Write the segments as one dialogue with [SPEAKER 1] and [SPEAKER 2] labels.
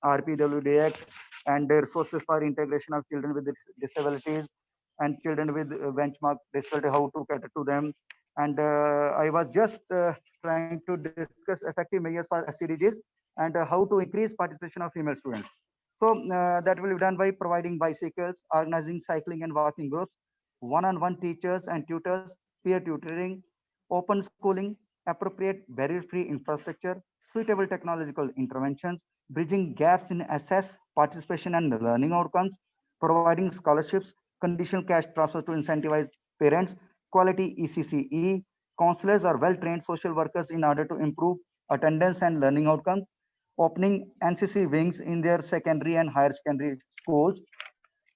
[SPEAKER 1] RPWDX, and the resources for integration of children with disabilities and children with benchmark disability, how to cater to them. And I was just trying to discuss effective measures for SCDGs and how to increase participation of female students. So that will be done by providing bicycles, organizing cycling and walking groups, one-on-one teachers and tutors, peer tutoring, open schooling, appropriate barrier-free infrastructure, suitable technological interventions, bridging gaps in assess, participation and learning outcomes, providing scholarships, conditional cash transfers to incentivize parents, quality ECCE, counselors are well-trained social workers in order to improve attendance and learning outcomes, opening NCC wings in their secondary and higher secondary schools.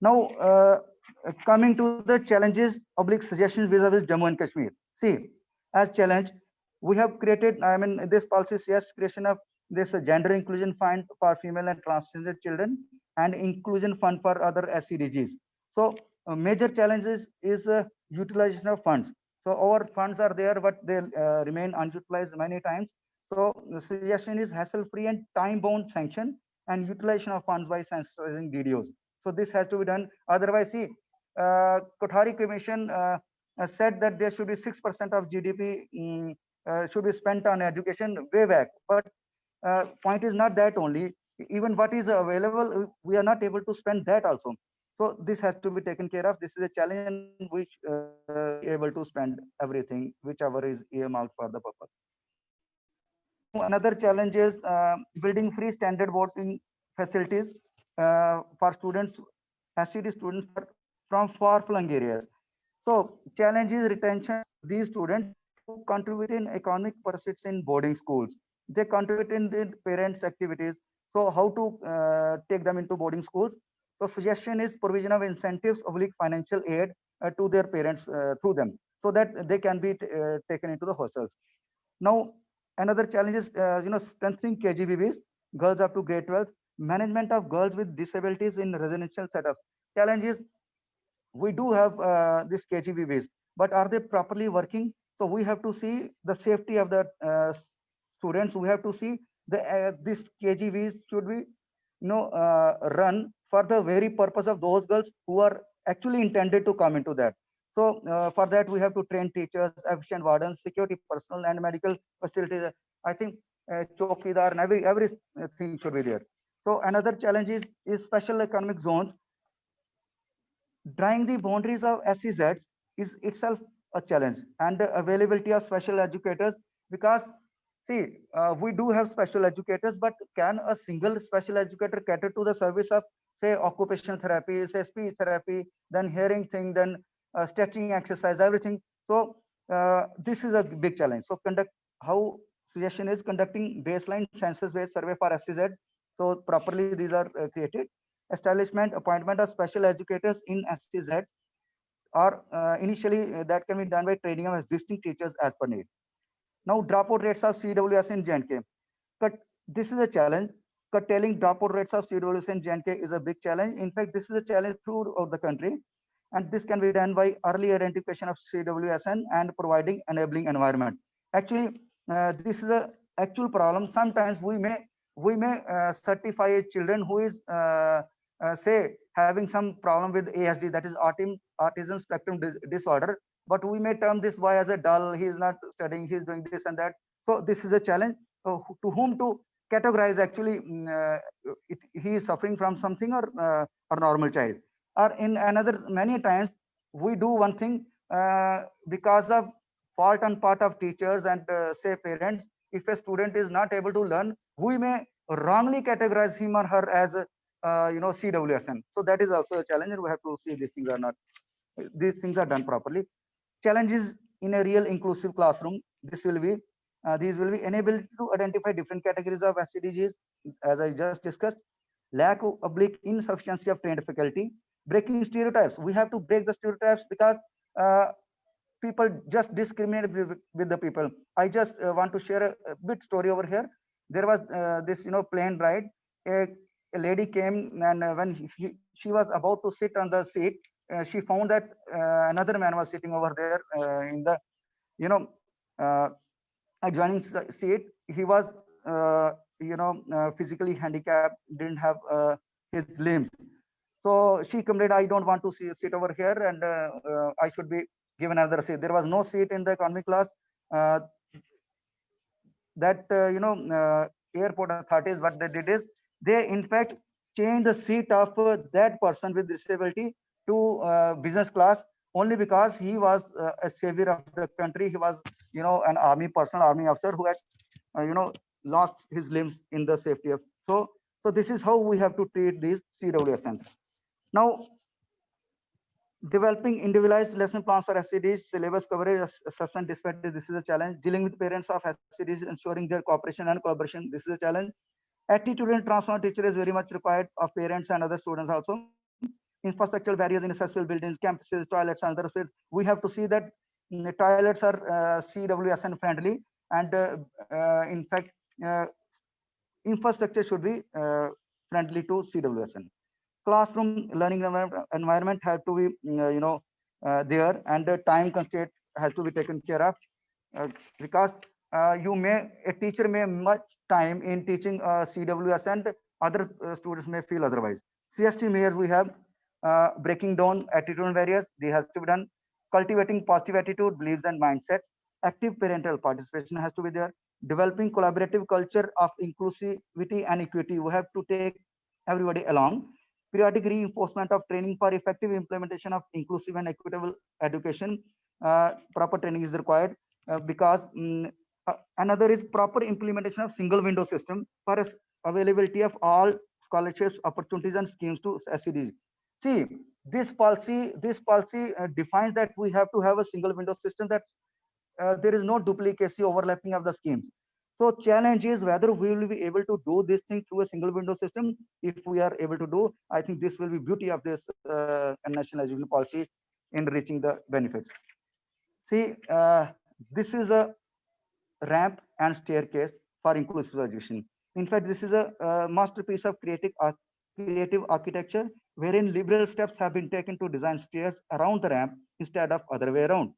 [SPEAKER 1] Now, coming to the challenges, oblique suggestions vis-a-vis Jammu and Kashmir. See, as challenge, we have created, I mean, this policy is yes, creation of this gender inclusion fund for female and transgender children and inclusion fund for other SCDGs. So, major challenges is utilization of funds. So, our funds are there, but they remain unutilized many times. So, the suggestion is hassle-free and time-bound sanction and utilization of funds by sensitizing DDOs. So this has to be done. Otherwise, see, Kothari Commission said that there should be 6% of GDP should be spent on education way back. But point is not that only. Even what is available, we are not able to spend that also. So this has to be taken care of. This is a challenge which be able to spend everything, whichever is earmarked for the purpose. Now another challenge is building free standard voting facilities for students, SCD students from far-flung areas. So challenge is retention of these students who contribute in economic pursuits in boarding schools. They contribute in the parents' activities. So how to take them into boarding schools? So suggestion is provision of incentives, oblique financial aid to their parents through them, so that they can be taken into the hostels. Now, another challenge is strengthening KGBBs, girls up to grade 12, management of girls with disabilities in residential setups. Challenge is we do have this KGBBs, but are they properly working? So we have to see the safety of the students. We have to see the this KGBs should be run for the very purpose of those girls who are actually intended to come into that. So for that, we have to train teachers, efficient wardens, security personnel, and medical facilities. I think chowkidar and everything should be there. So another challenge is special economic zones. Drawing the boundaries of SEZs is itself a challenge, and the availability of special educators, because see, we do have special educators, but can a single special educator cater to the service of, say, occupational therapy, say, speech therapy, then hearing thing, then stretching exercise, everything? So this is a big challenge. So how suggestion is conducting baseline census-based survey for SEZs. So properly these are created. Establishment, appointment of special educators in SEZ, or initially that can be done by training of existing teachers as per need. Now, dropout rates of CWS in J&K. But this is a challenge. Curtailing dropout rates of CWS in J&K is a big challenge. In fact, this is a challenge throughout the country. And this can be done by early identification of CWSN and providing enabling environment. Actually, this is a actual problem. Sometimes we may certify children who is say having some problem with ASD, that is autism spectrum disorder, but we may term this boy as a dull, he is not studying, he is doing this and that. So this is a challenge to whom to categorize actually he is suffering from something or normal child. Or in another, many times we do one thing because of fault on part of teachers and say parents. If a student is not able to learn, we may wrongly categorize him or her as CWSN. So that is also a challenge, and we have to see these things are done properly. Challenges in a real inclusive classroom. These will be enabled to identify different categories of SCDGs, as I just discussed. Lack of oblique insufficiency of trained faculty. Breaking stereotypes. We have to break the stereotypes because people just discriminate with the people. I just want to share a bit story over here. There was this plane ride. A lady came, and when she was about to sit on the seat, she found that another man was sitting over there in the adjoining seat. He was physically handicapped, didn't have his limbs. So she complained, I don't want to sit over here, and I should be given another seat. There was no seat in the economy class. Uh, that airport authorities, what they did is they in fact changed the seat of that person with disability to business class, only because he was a savior of the country. He was an personal army officer who had lost his limbs in the safety of. So this is how we have to treat these CWSNs. Now, developing individualized lesson plans for SCDs, syllabus coverage, assessment disparities, this is a challenge. Dealing with parents of SCDs, ensuring their cooperation and collaboration, this is a challenge. Attitude and transform teacher is very much required of parents and other students also. Infrastructural barriers in accessible buildings, campuses, toilets, and others. We have to see that toilets are CWSN friendly, and in fact, infrastructure should be friendly to CWSN. Classroom learning environment have to be there, and the time constraint has to be taken care of, because a teacher may much time in teaching CWS, and other students may feel otherwise. CST measures we have, breaking down attitudinal barriers, they has to be done. Cultivating positive attitude, beliefs, and mindsets. Active parental participation has to be there. Developing collaborative culture of inclusivity and equity, we have to take everybody along. Periodic reinforcement of training for effective implementation of inclusive and equitable education. Proper training is required, because another is proper implementation of single window system for availability of all scholarships, opportunities, and schemes to SCDs. See, this policy defines that we have to have a single window system, that there is no duplicacy, overlapping of the schemes. So challenge is whether we will be able to do this thing through a single window system. If we are able to do, I think this will be beauty of this national education policy in reaching the benefits. See, this is a ramp and staircase for inclusive education. In fact, this is a masterpiece of creative architecture, wherein liberal steps have been taken to design stairs around the ramp instead of other way around.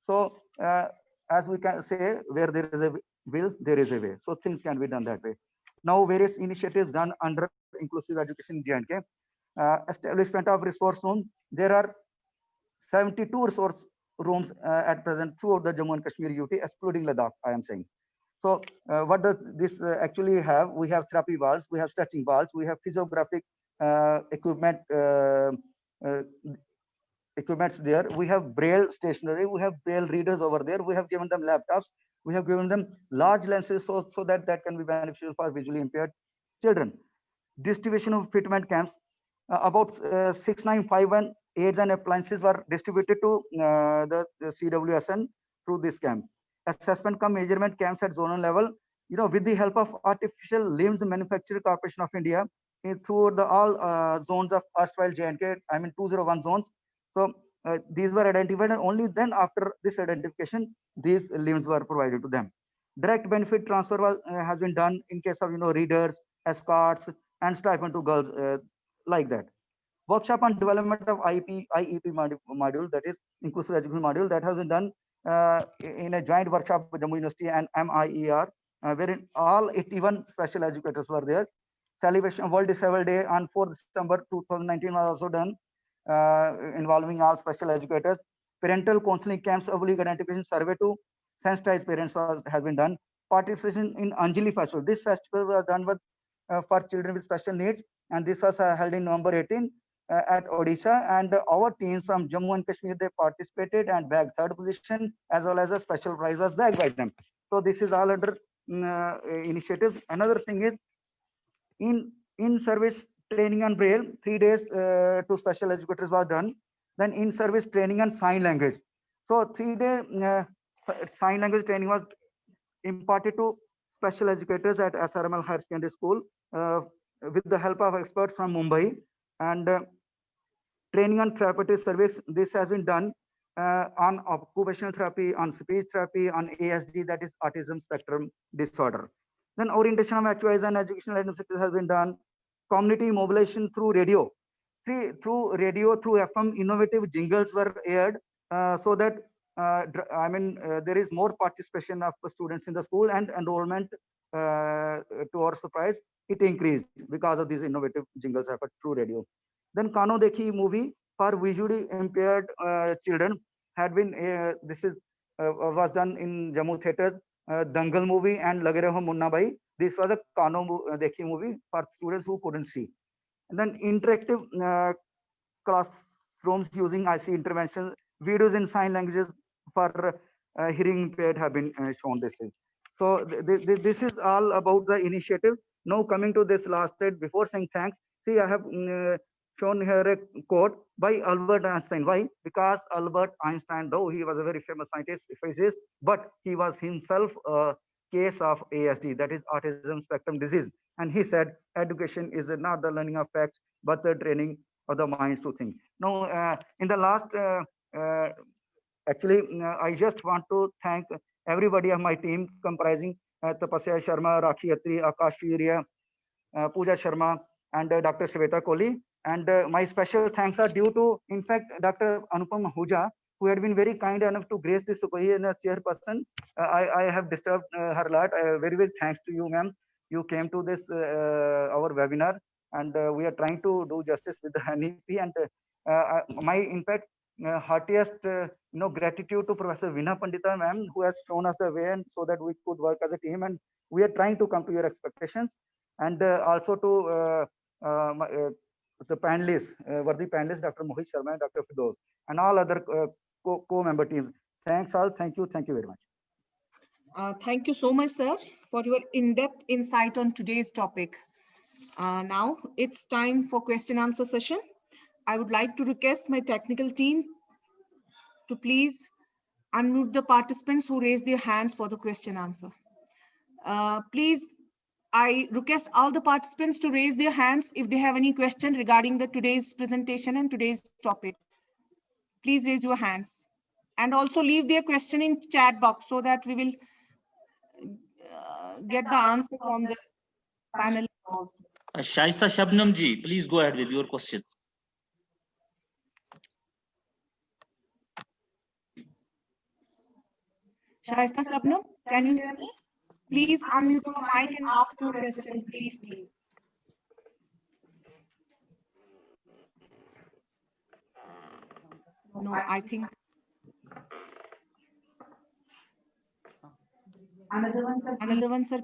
[SPEAKER 1] So, as we can say, where there is a will, there is a way. So things can be done that way. Now, various initiatives done under inclusive education in J&K. Establishment of resource rooms. There are 72 resource rooms at present throughout the Jammu and Kashmir UT, excluding Ladakh, I am saying. So what does this actually have? We have therapy walls, we have stretching walls, we have physiographic equipment, uh, equipments there. We have braille stationery, we have braille readers over there. We have given them laptops. We have given them large lenses so that can be beneficial for visually impaired children. Distribution of fitment camps. About 6951 aids and appliances were distributed to the CWSN through this camp. Assessment cum measurement camps at zonal level, with the help of Artificial Limbs Manufacturing Corporation of India, through the all zones of erstwhile J&K, I mean 201 zones. So these were identified, and only then after this identification, these limbs were provided to them. Direct benefit transfer has been done in case of readers, escorts, and stipend to girls, like that. Workshop on development of IEP module, that is inclusive education module, that has been done in a joint workshop with Jammu University and MIER, wherein all 81 special educators were there. Celebration of World Disabled Day on 4th December 2019 was also done, involving all special educators. Parental counseling camps, oblique identification survey to sensitize parents has been done. Participation in Anjali Festival. This festival was done with for children with special needs, and this was held in November 18 at Odisha, and our teams from Jammu and Kashmir, they participated and bagged third position, as well as a special prize was bagged by them. So this is all under initiative. Another thing is in service training on Braille, 3 days to special educators was done. Then in service training on sign language. So 3-day sign language training was imparted to special educators at SRML Higher Secondary School with the help of experts from Mumbai. And training on therapeutic service, this has been done on occupational therapy, on speech therapy, on ASD, that is autism spectrum disorder. Then orientation of actuaries and educational administrators has been done. Community mobilization through radio. Through radio, through FM, innovative jingles were aired so that there is more participation of students in the school, and enrollment to our surprise, it increased because of these innovative jingles efforts through radio. Then Kano Dekhi movie for visually impaired children had been, was done in Jammu theaters. Dangal movie and Lage Raho Munna Bhai. This was a Kano Dekhi movie for students who couldn't see. And then interactive classrooms using IC intervention, videos in sign languages for hearing impaired have been shown this thing. So this is all about the initiative. Now coming to this last slide, before saying thanks, see I have shown here a quote by Albert Einstein. Why? Because Albert Einstein, though he was a very famous scientist, physicist, but he was himself a case of ASD, that is autism spectrum disease. And he said, education is not the learning of facts, but the training of the minds to think. Now, in the last, actually, I just want to thank everybody of my team comprising Tapasya Sharma, Rakhi Atri, Akash Chiria, Pooja Sharma, and Dr. Shweta Kohli. And my special thanks are due to, in fact, Dr. Anupam Ahuja, who had been very kind enough to grace this as chairperson. I have disturbed her a lot. Very, very thanks to you, ma'am. You came to this our webinar, and we are trying to do justice with the NEP. And my, in fact, heartiest gratitude to Professor Veena Pandita, ma'am, who has shown us the way, and so that we could work as a team. And we are trying to come to your expectations. And also to the panelists, worthy panelists, Dr. Mohit Sharma and Dr. Fidoz, and all other co-member teams. Thanks all. Thank you very much.
[SPEAKER 2] Thank you so much, sir, for your in-depth insight on today's topic. Now it's time for question answer session. I would like to request my technical team to please unmute the participants who raise their hands for the question answer. Please, I request all the participants to raise their hands if they have any question regarding today's presentation and today's topic. Please raise your hands and also leave their question in chat box so that we will get the answer from the panel also.
[SPEAKER 3] Shaista Shabnam ji, please go ahead with your question.
[SPEAKER 2] Shaista Shabnam, can you hear me? Please unmute your mic and ask your question, please. No, I think another one, sir.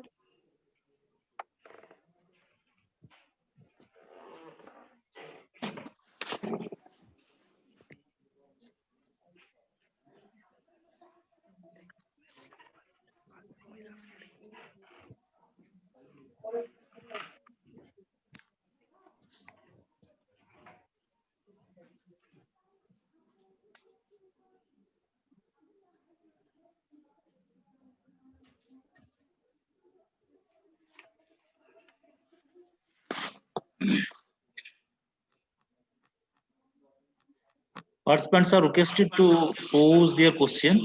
[SPEAKER 3] Participants are requested to pose their question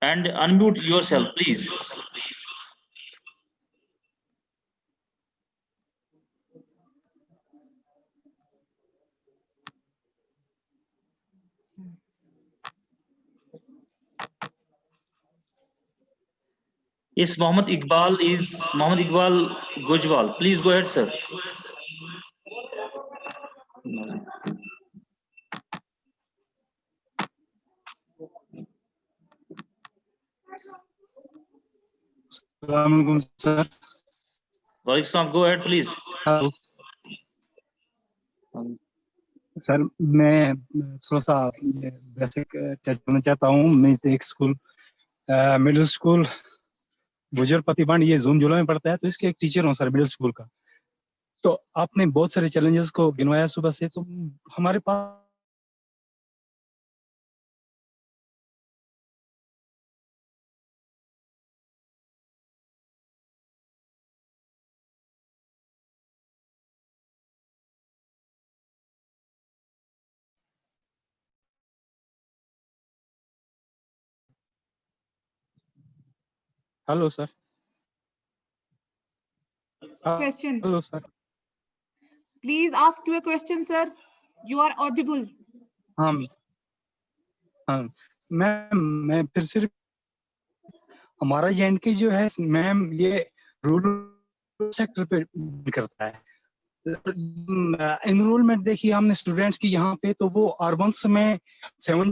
[SPEAKER 3] and unmute yourself, please. Yes, Mohammed Iqbal Gujwal. Please go ahead, sir.
[SPEAKER 4] Assalamualaikum, sir.
[SPEAKER 3] Walaikum, go ahead, please.
[SPEAKER 4] Hello. Sir मैं थोड़ा सा basic touch करना चाहता हूँ. मैं एक school middle school गुजरपति बंड ये जून जुलाई में पढ़ता है, तो इसके एक टीचर हूँ सर मिडिल स्कूल का. तो आपने बहुत सारे चैलेंजेस को गिनवाया सुबह से, तो हमारे पास hello sir.
[SPEAKER 2] Question.
[SPEAKER 4] Hello sir.
[SPEAKER 2] Please ask your question, sir. You are audible.
[SPEAKER 4] हाँ, मैं फिर से ہمارا JNK جو ہے میم یہ رورل سیکٹر پہ کرتا ہے. انرولمنٹ دیکھیے ہم نے اسٹوڈینٹس کی یہاں پہ تو وہ اربنس میں 7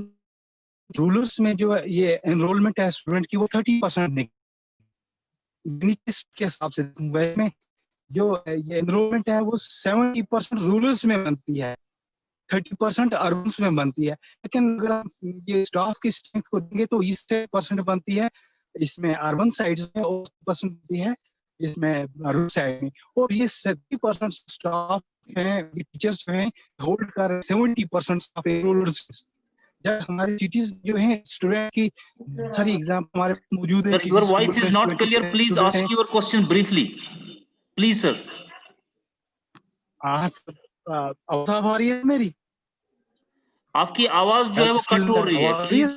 [SPEAKER 4] رولرس میں جو یہ انرولمنٹ ہے اسٹوڈنٹ کی وہ 30% کے حساب سے میں جو یہ انرولمنٹ ہے وہ 70% رولرس میں بنتی ہے, 30% اربنس میں بنتی ہے. لیکن اگر ہم یہ اسٹاف کی اسٹرینتھ کو دیں گے تو اس سے % بنتی ہے اس میں اربن سائڈز میں اور % بنتی ہے اس میں رورل سائڈ میں. اور یہ 70% اسٹاف ہیں ٹیچرس جو ہیں ہولڈ کر رہے 70% اسٹاف رولرس. جب ہماری سٹیز جو ہیں اسٹوڈنٹ کی ساری ایگزام ہمارے موجود ہیں.
[SPEAKER 3] Sir, your voice is not clear. Please ask your question briefly. Please, sir.
[SPEAKER 4] آواز آ رہی ہے میری؟
[SPEAKER 3] آپ کی آواز جو ہے وہ کٹ ہو رہی ہے. Please.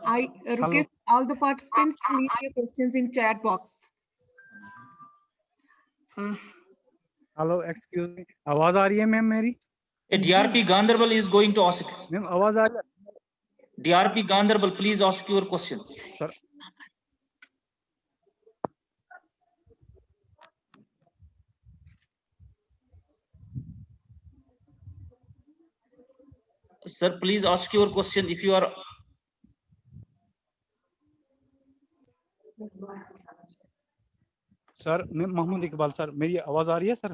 [SPEAKER 2] I request all the participants to leave your questions in chat box.
[SPEAKER 4] Hello excuse me, آواز آ رہی ہے میم میری؟
[SPEAKER 3] DRP Gandarbal is going to ask.
[SPEAKER 4] میم آواز آ رہی ہے؟
[SPEAKER 3] DRP Gandarbal, please ask your question.
[SPEAKER 4] Sir
[SPEAKER 3] Sir, please ask your question if you are.
[SPEAKER 4] سر میں محمود اقبال سر, میری آواز آ رہی ہے سر؟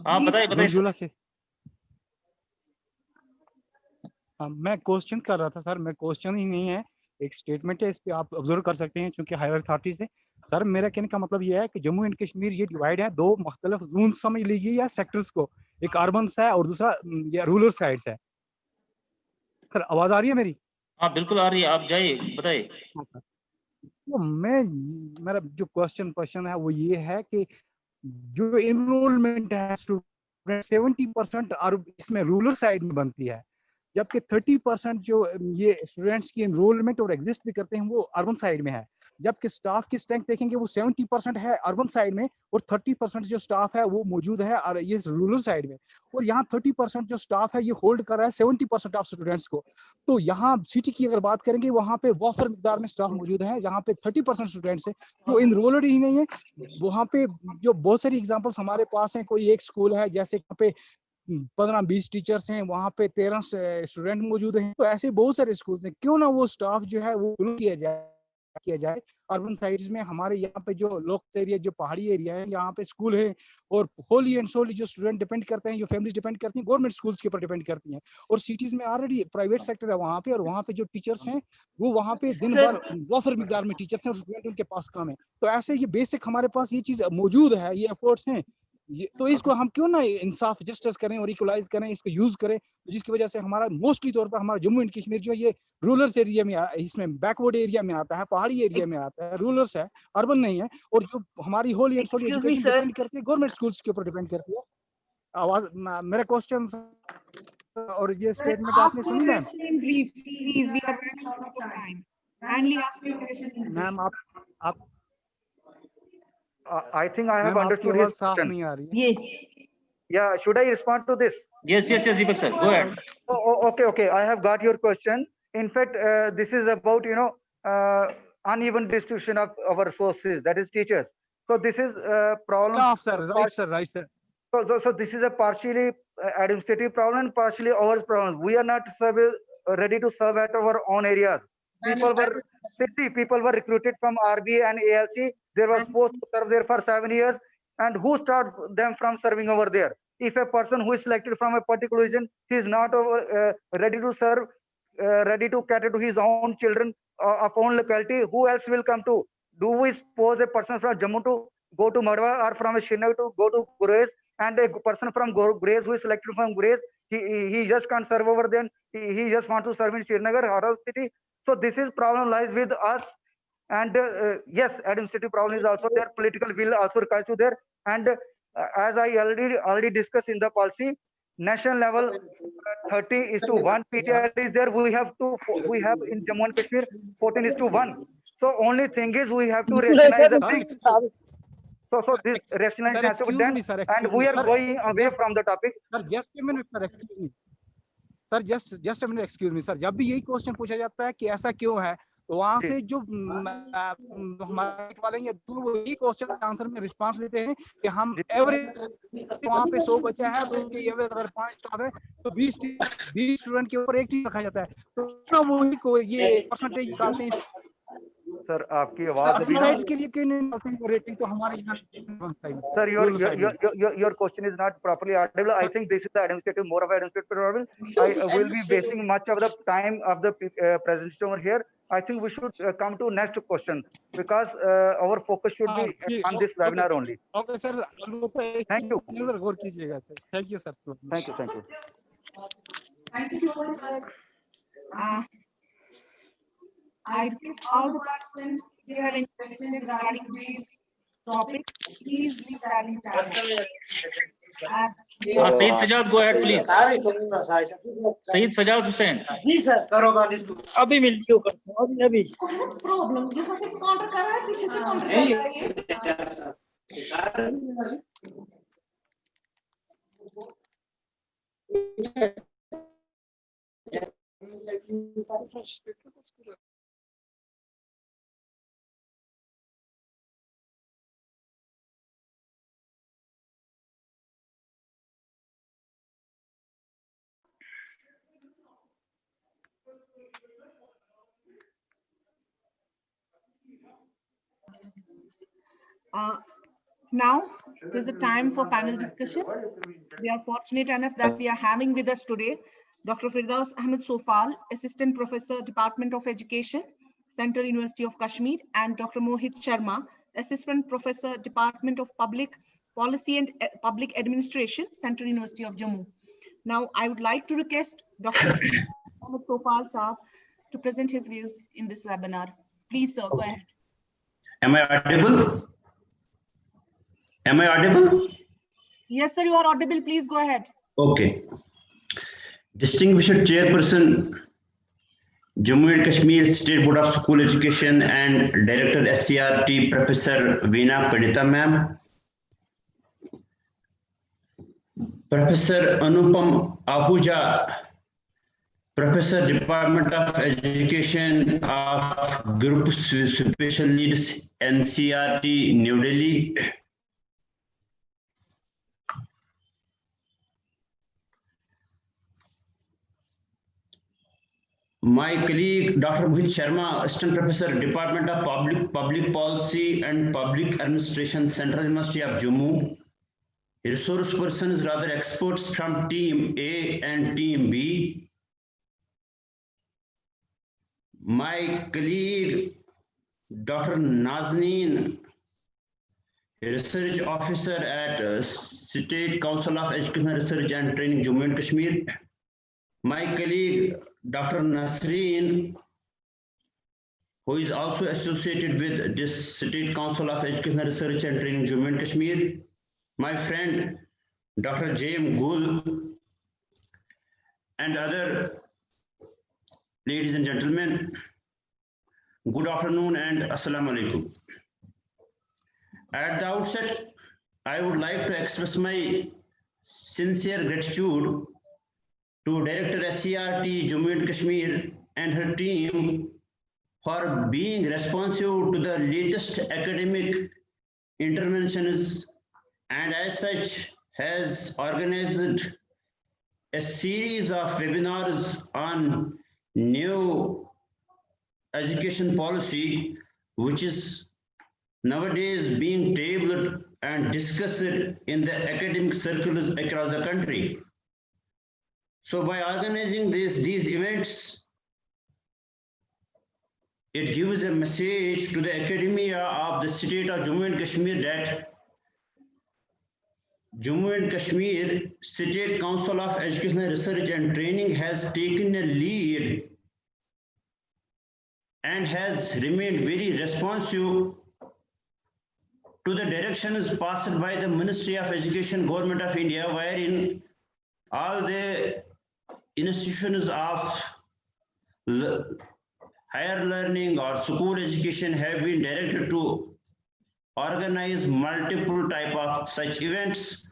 [SPEAKER 3] ہاں بتائیے
[SPEAKER 4] جھولا سے میں کوشچن کر رہا تھا سر. میں کوشچن ہی نہیں ہے, ایک اسٹیٹمنٹ ہے, اس پہ آپ آبزرو کر سکتے ہیں چونکہ ہائر اتھارٹی سے. سر میرا کہنے کا مطلب یہ ہے کہ جموں اینڈ کشمیر یہ ڈیوائڈ ہے 2 مختلف زون سمجھ لیجیے یا سیکٹرز کو, ایک اربنس ہے اور دوسرا یہ رورل سائڈس ہے. سر آواز آ رہی ہے میری؟
[SPEAKER 3] ہاں بالکل آ رہی ہے, آپ جائیے بتائیے.
[SPEAKER 4] میرا جو کوشچن ہے وہ یہ ہے کہ جو انرولمنٹ ہے 70% اس میں رورل سائڈ میں بنتی ہے, جبکہ 30% جو یہ اسٹوڈینٹس کی انرولمنٹ اور ایگزسٹ بھی کرتے ہیں وہ اربن سائڈ میں ہے. جبکہ اسٹاف کی اسٹرینتھ دیکھیں گے وہ 70% ہے اربن سائڈ میں اور 30% جو اسٹاف ہے وہ موجود ہے یہ رورل سائڈ میں. اور یہاں 30% جو اسٹاف ہے یہ ہولڈ کر رہا ہے 70% آف اسٹوڈینٹس کو. تو یہاں سٹی کی اگر بات کریں گے وہاں پہ وافر مقدار میں اسٹاف موجود ہے, یہاں پہ 30% اسٹوڈینٹس ہیں جو انرولڈ ہی نہیں ہے. وہاں پہ جو بہت ساری ایگزامپلس ہمارے پاس ہیں, کوئی ایک اسکول ہے جیسے یہاں پہ 15-20 ٹیچرس ہیں, وہاں پہ 13 اسٹوڈنٹ موجود ہیں. تو ایسے بہت سارے اسکولس ہیں, کیوں نہ وہ اسٹاف جو ہے وہ کیا جائے اربن سائڈز میں. ہمارے یہاں پہ جو لوکل ایریا جو پہاڑی ایریا ہے یہاں پہ اسکول ہے اور ہوللی اینڈ سوللی جو اسٹوڈنٹ ڈیپینڈ کرتے ہیں, جو فیملیز ڈیپینڈ کرتی ہیں گورنمنٹ اسکولس کے اوپر ڈیپینڈ کرتی ہیں. اور سٹیز میں آلریڈی پرائیویٹ سیکٹر ہے وہاں پہ, اور وہاں پہ جو ٹیچرس ہیں وہ وہاں پہ دن بھر وافر مقدار میں ٹیچرس ہیں اور اسٹوڈنٹ ان کے پاس کم ہے. تو ایسے یہ بیسک ہمارے پاس یہ چیز موجود ہے, یہ ایفرٹس ہیں, تو اس کو ہم کیوں نہ انصاف جسٹس کریں اور ایکولائز کریں, اس کو یوز کریں, جس کی وجہ سے ہمارا موسٹلی طور پر ہمارا جموں اینڈ کشمیر جو یہ رورل ایریا میں اس میں بیکورڈ ایریا میں آتا ہے, پہاڑی ایریا میں آتا ہے, رورلس ہے, اربن نہیں ہے. اور جو ہماری whole and civil education depend کرتی ہے گورنمنٹ اسکولس کے اوپر ڈیپینڈ کرتی ہے. آواز میرا کوسچن اور یہ اسٹیٹمنٹ آپ نے سنی میم؟ میم آپ
[SPEAKER 1] I think I have understood his
[SPEAKER 4] صاف
[SPEAKER 1] question.
[SPEAKER 4] نہیں آ رہی ہے.
[SPEAKER 1] Yeah, should I respond to this?
[SPEAKER 3] Yes, Deepak sir, go ahead.
[SPEAKER 1] Okay. I have got your question. In fact, this is about uneven distribution of our resources, that is teachers. So this is a problem.
[SPEAKER 4] Right, sir.
[SPEAKER 1] So this is a partially administrative problem, partially our problem. We are not ready to serve at our own areas. People were recruited from RB and ALC. They were supposed to serve there for 7 years. And who stopped them from serving over there? If a person who is selected from a particular region, he is not ready to serve, ready to cater to his own children of own locality, who else will come to? Do we suppose a person from Jammu to go to Madhwa or from Srinagar to go to Gurez? and a person from Grace who is selected from Grace, he just can't serve over there. He just want to serve in Srinagar or city. So this is problem lies with us. And yes, administrative problem is also there. Political will also requires to there. And as I already discussed in the policy, national level 30:1 PTR is there. We have in Jammu and Kashmir 14:1. So only thing is we have to rationalize the thing. So this rationalization has to be done, and we are going away from the topic.
[SPEAKER 4] Sir, just a minute, sir, excuse me. Sir, just a minute, excuse me, sir. जब भी यही question पूछा जाता है कि ऐसा क्यों है, तो वहां से जो हमारे वाले हैं वो यही क्वेश्चन आंसर में रिस्पांस देते हैं कि हम एवरेज वहां पे 100 बच्चा है तो उसके एवरेज अगर 5 स्टाफ है तो 20 स्टूडेंट के ऊपर एक टीम रखा जाता है, तो वही को ये परसेंटेज निकालते हैं.
[SPEAKER 1] सर आपकी आवाज अभी
[SPEAKER 4] साइड्स के लिए क्यों नहीं निकालते हैं रेटिंग, तो हमारे यहाँ.
[SPEAKER 1] Sir, your question is not properly audible. I think this is the administrative, more of administrative problem. I will be wasting much of the time of the presentation over here. I think we should come to next question, because our focus should be on this webinar only.
[SPEAKER 4] Okay, sir.
[SPEAKER 1] Thank you.
[SPEAKER 4] गौर कीजिएगा. Thank you, sir.
[SPEAKER 1] Thank you.
[SPEAKER 2] Thank you, sir. I request all the participants, if they have any questions regarding this topic, please leave that in chat.
[SPEAKER 3] Saeed Sajjad, go ahead, please. Saeed Sajjad Hussain.
[SPEAKER 5] जी sir, करो बात इसको. अभी मिल क्यों करते हो? अभी
[SPEAKER 2] problem यहाँ से काउंटर कर रहा है, पीछे से काउंटर कर रहा है. Now is the time for panel discussion. We are fortunate enough that we are having with us today Dr. Firdaus Ahmed Sofal, Assistant Professor, Department of Education, Central University of Kashmir, and Dr. Mohit Sharma, Assistant Professor, Department of Public Policy and Public Administration, Central University of Jammu. Now, I would like to request Dr. Ahmed Sofal Saab to present his views in this webinar. Please, sir, go ahead.
[SPEAKER 3] Am I audible? Am I audible?
[SPEAKER 2] Yes, sir, you are audible. Please go ahead.
[SPEAKER 3] Okay. Distinguished Chairperson, Jammu and Kashmir State Board of School Education and Director SCRT, Professor Veena Pandita Ma'am, Professor Anupam Ahuja, Professor Department of Education of Group Special Needs NCRT, New Delhi, my colleague Dr. Mohit Sharma, Assistant Professor, Department of Public Policy and Public Administration, Central University of Jammu, resource persons, rather experts from Team A and Team B, my colleague Dr. Nazneen, Research Officer at State Council of Education Research and Training, Jammu and Kashmir, my colleague Dr. Nasreen, who is also associated with this State Council of Education Research and Training, Jammu and Kashmir, my friend Dr. J.M. Gul, and other ladies and gentlemen, good afternoon and assalamu alaikum. At the outset, I would like to express my sincere gratitude to Director SCRT Jammu and Kashmir and her team for being responsive to the latest academic interventions, and as such has organized a series of webinars on new education policy, which is nowadays being tabled and discussed in the academic circles across the country. So by organizing these events, it gives a message to the academia of the state of Jammu and Kashmir that Jammu and Kashmir State Council of Educational Research and Training has taken a lead and has remained very responsive to the directions passed by the Ministry of Education, Government of India, wherein all the institutions of higher learning or school education have been directed to organize multiple type of such events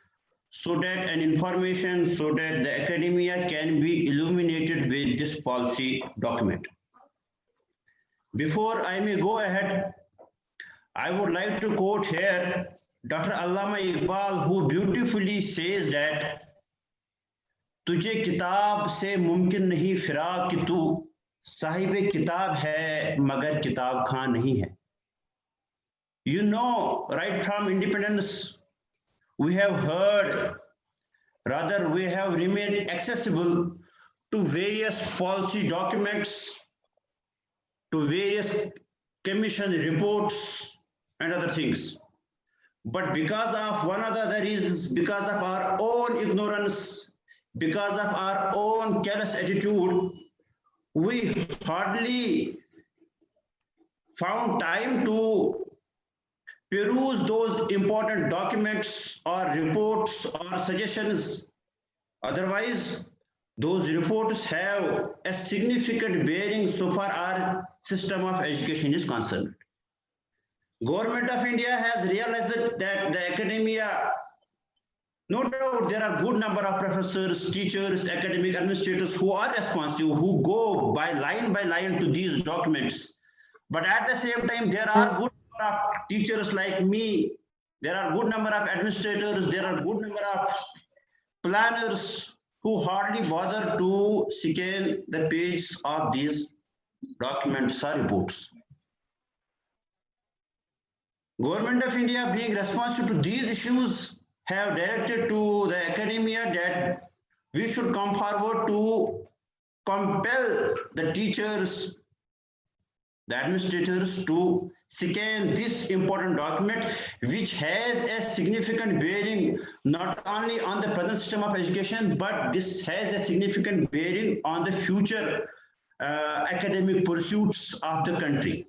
[SPEAKER 3] so that an information, so that the academia can be illuminated with this policy document. Before I may go ahead, I would like to quote here Dr. Allama Iqbal, who beautifully says that तुझे किताब से मुमकिन नहीं फिराक कि तू साहिब किताब है मगर किताब खां नहीं है. You know, right from independence, we have heard, rather we have remained accessible to various policy documents, to various commission reports and other things. But because of one or the other reasons, because of our own ignorance, because of our own careless attitude, we hardly found time to peruse those important documents or reports or suggestions. Otherwise, those reports have a significant bearing so far our system of education is concerned. Government of India has realized that the academia, no doubt there are good number of professors, teachers, academic administrators who are responsive, who go by line to these documents. But at the same time, there are good number of teachers like me, there are good number of administrators, there are good number of planners who hardly bother to scan the pages of these documents or reports. Government of India, being responsive to these issues, have directed to the academia that we should come forward to compel the teachers, the administrators to scan this important document, which has a significant bearing not only on the present system of education, but this has a significant bearing on the future academic pursuits of the country.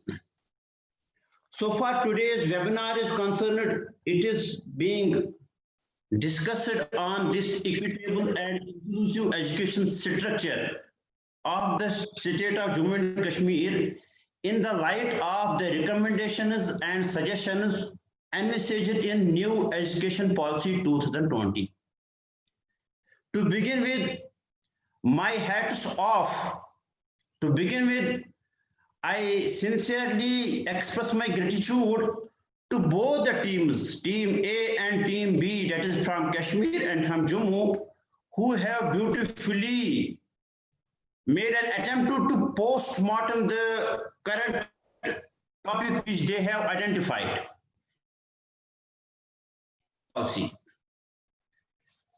[SPEAKER 3] So far today's webinar is concerned, it is being discussed on this equitable and inclusive education structure of the state of Jammu and Kashmir in the light of the recommendations and suggestions envisaged in New Education Policy 2020. To begin with, my hats off. To begin with, I sincerely express my gratitude to both the teams, Team A and Team B, that is from Kashmir and from Jammu, who have beautifully made an attempt to post-mortem the current topic which they have identified. Policy.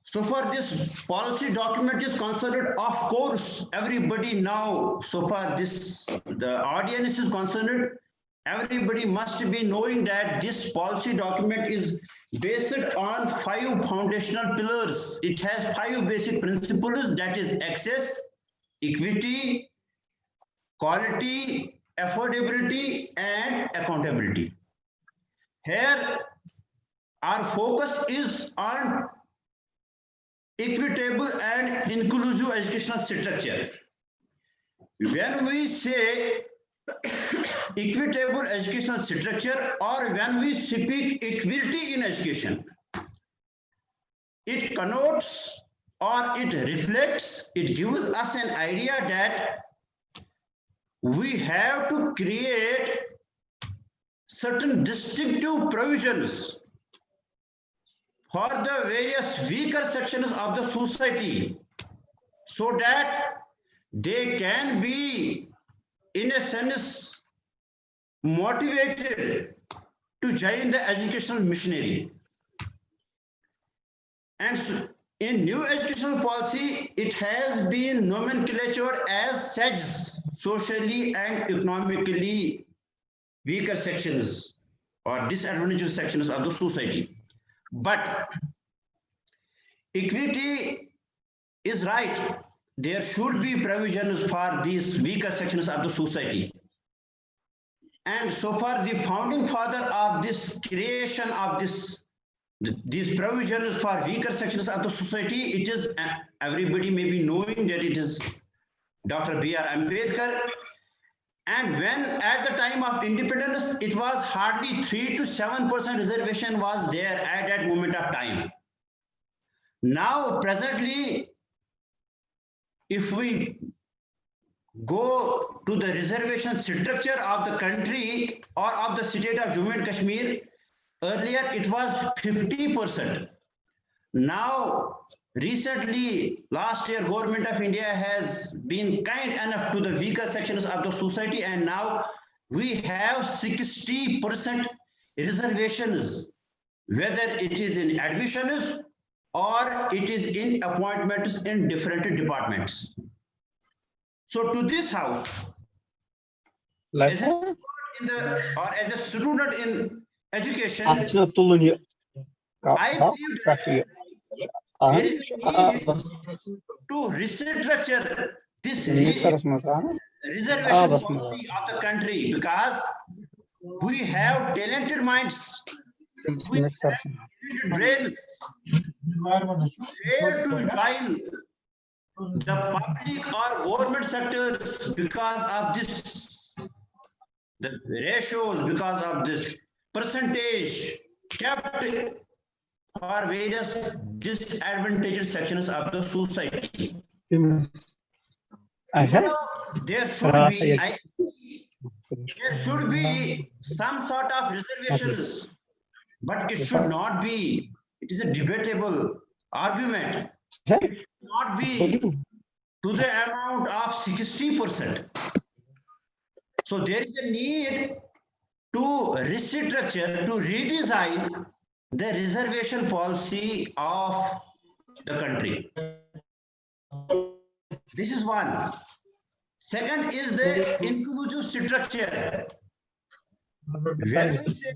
[SPEAKER 3] So far this policy document is concerned, of course, everybody now, so far this, the audience is concerned, everybody must be knowing that this policy document is based on 5 foundational pillars. It has 5 basic principles, that is access, equity, quality, affordability, and accountability. Here, our focus is on equitable and inclusive educational structure. When we say equitable educational structure, or when we speak equality in education, it connotes or it reflects, it gives us an idea that we have to create certain distinctive provisions for the various weaker sections of the society so that they can be, in a sense, motivated to join the educational machinery. And so in new educational policy, it has been nomenclatured as SEGs, socially and economically weaker sections or disadvantaged sections of the society. But equity is right. There should be provisions for these weaker sections of the society. And so far, the founding father of this creation of these provisions for weaker sections of the society, it is, everybody may be knowing that it is Dr. B.R. Ambedkar. And when at the time of independence, it was hardly 3 to 7% reservation was there at that moment of time. Now, presently, if we go to the reservation structure of the country or of the state of Jammu and Kashmir, earlier it was 50%. Now, recently, last year, Government of India has been kind enough to the weaker sections of the society, and now we have 60% reservations, whether it is in admissions or it is in appointments in different departments. So to this house, as a student in education, I believe that there is a need to restructure this reservation policy of the country, because we have talented minds, we have talented brains, fail to join the public or government sectors because of this, the ratios, because of this percentage kept for various disadvantaged sections of the society. There should be some sort of reservations, but it should not be, it is a debatable argument. It should not be to the amount of 60%. So there is a need to restructure, to redesign the reservation policy of the country. This is one. Second is the inclusive structure. When we say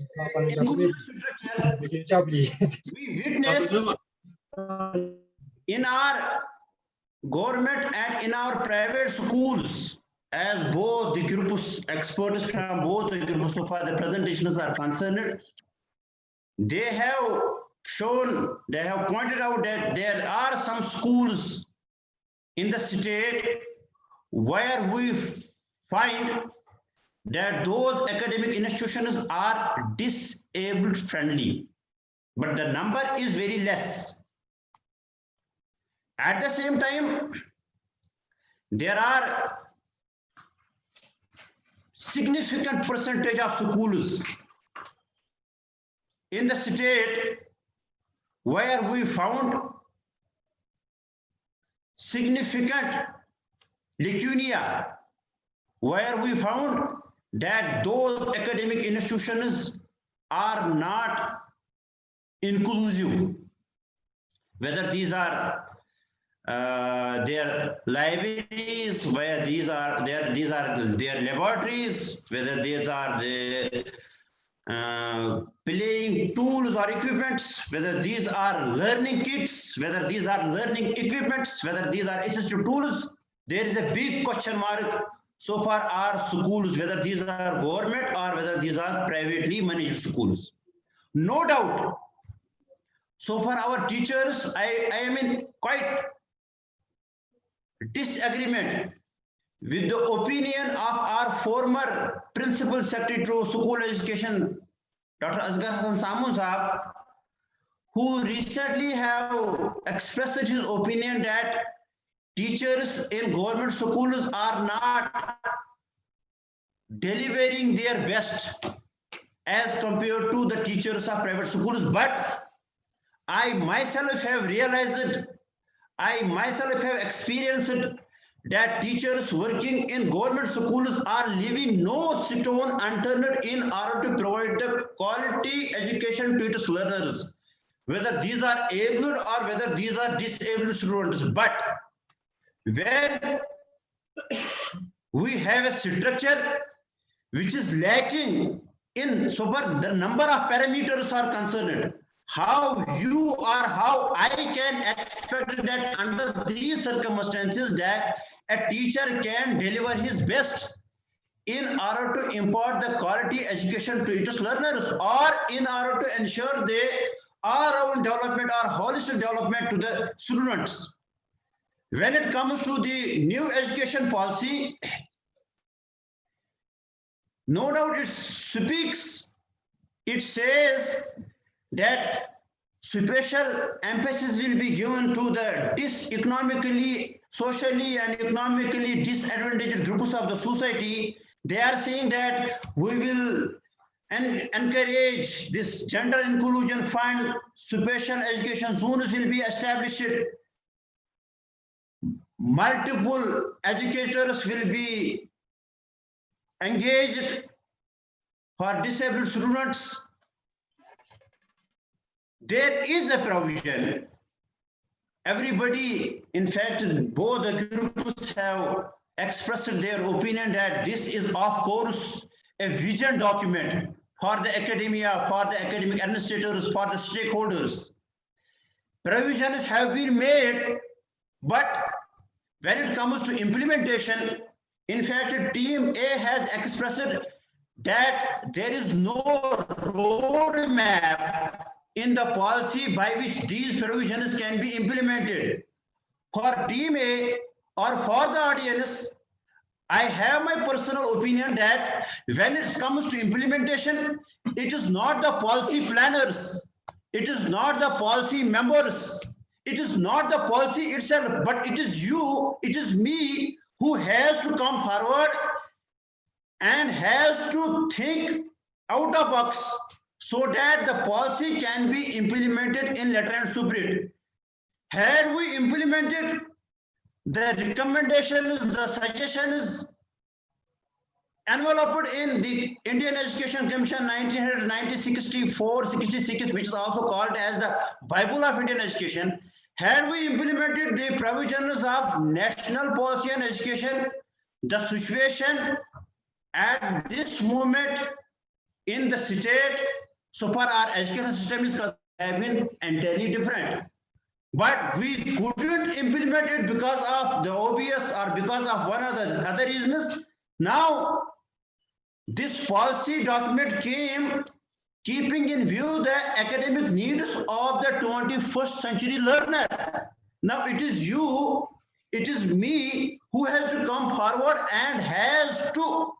[SPEAKER 3] inclusive structure, we witness in our government and in our private schools, as both the groups, experts from both the groups so far the presentations are concerned, they have shown, they have pointed out that there are some schools in the state where we find that those academic institutions are disabled friendly, but the number is very less. At the same time, there are significant percentage of schools in the state where we found significant lacuna, where we found that those academic institutions are not inclusive, whether these are their libraries, where these are their laboratories, whether these are the playing tools or equipments, whether these are learning kits, whether these are learning equipments, whether these are assistive tools. There is a big question mark so far are schools, whether these are government or whether these are privately managed schools. No doubt, so far our teachers, I am in quite disagreement with the opinion of our former principal secretary to school education, Dr. Asghar Hassan Samu Sahab, who recently have expressed his opinion that teachers in government schools are not delivering their best as compared to the teachers of private schools. But I myself have realized, I myself have experienced that teachers working in government schools are leaving no stone unturned in order to provide the quality education to its learners, whether these are able or whether these are disabled students. But when we have a structure which is lacking in so far the number of parameters are concerned, how you or how I can expect that under these circumstances that a teacher can deliver his best in order to impart the quality education to its learners, or in order to ensure they all-round development or holistic development to the students. When it comes to the new education policy, no doubt it speaks, it says that special emphasis will be given to the economically, socially and economically disadvantaged groups of the society. They are saying that we will encourage this gender inclusion fund, special education zones will be established, multiple educators will be engaged for disabled students. There is a provision. Everybody, in fact, both the groups have expressed their opinion that this is, of course, a vision document for the academia, for the academic administrators, for the stakeholders. Provisions have been made, but when it comes to implementation, in fact, Team A has expressed that there is no roadmap in the policy by which these provisions can be implemented. For Team A or for the audience, I have my personal opinion that when it comes to implementation, it is not the policy planners, it is not the policy members, it is not the policy itself, but it is you, it is me who has to come forward and has to think out of the box so that the policy can be implemented in letter and spirit. Had we implemented the recommendations, the suggestions enveloped in the Indian Education Commission 1964-66, which is also called as the Bible of Indian Education, had we implemented the provisions of national policy on education, the situation at this moment in the state, so far our education system is have been entirely different. But we couldn't implement it because of the obvious or because of one of the other reasons. Now, this policy document came keeping in view the academic needs of the 21st century learner. Now it is you, it is me who has to come forward and have to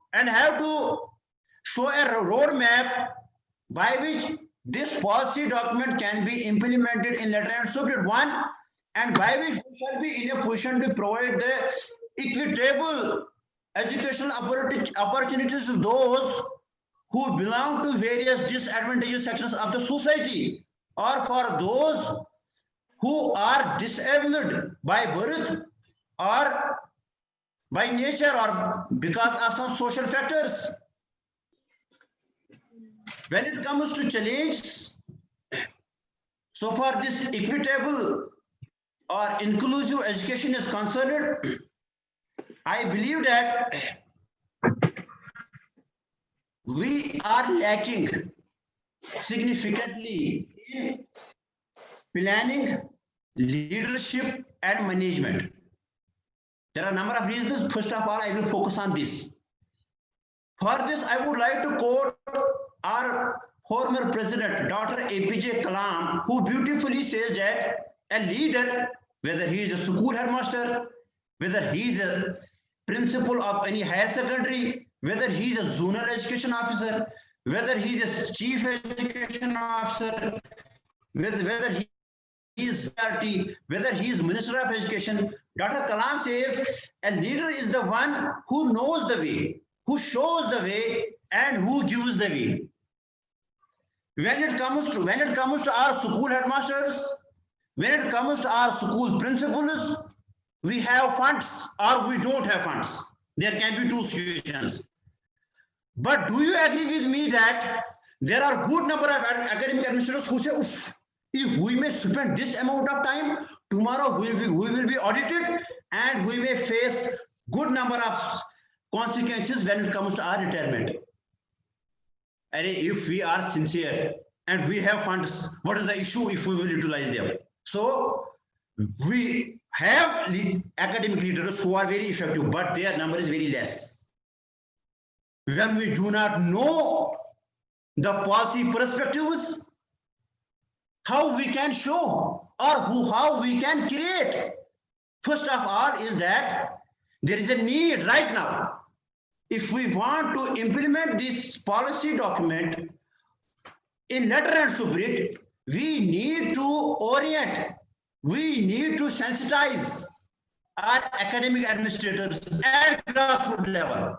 [SPEAKER 3] show a roadmap by which this policy document can be implemented in letter and spirit. One, and by which we shall be in a position to provide the equitable educational opportunities to those who belong to various disadvantaged sections of the society, or for those who are disabled by birth or by nature or because of some social factors. When it comes to challenge, so far this equitable or inclusive education is concerned, I believe that we are lacking significantly in planning, leadership, and management. There are a number of reasons. First of all, I will focus on this. For this, I would like to quote our former president, Dr. APJ Kalam, who beautifully says that a leader, whether he is a school headmaster, whether he is a principal of any higher secondary, whether he is a zonal education officer, whether he is a chief education officer, whether he is RT, whether he is Minister of Education, Dr. Kalam says a leader is the one who knows the way, who shows the way, and who gives the way. When it comes to our school headmasters, when it comes to our school principals, we have funds or we don't have funds. There can be two situations. But do you agree with me that there are good number of academic administrators who say, if we may spend this amount of time, tomorrow we will be audited and we may face good number of consequences when it comes to our retirement. And if we are sincere and we have funds. What is the issue if we will utilize them? So we have academic leaders who are very effective, but their number is very less. When we do not know the policy perspectives, how we can show or how we can create? First of all is that there is a need right now. If we want to implement this policy document in letter and spirit, we need to orient, we need to sensitize our academic administrators at grassroots level.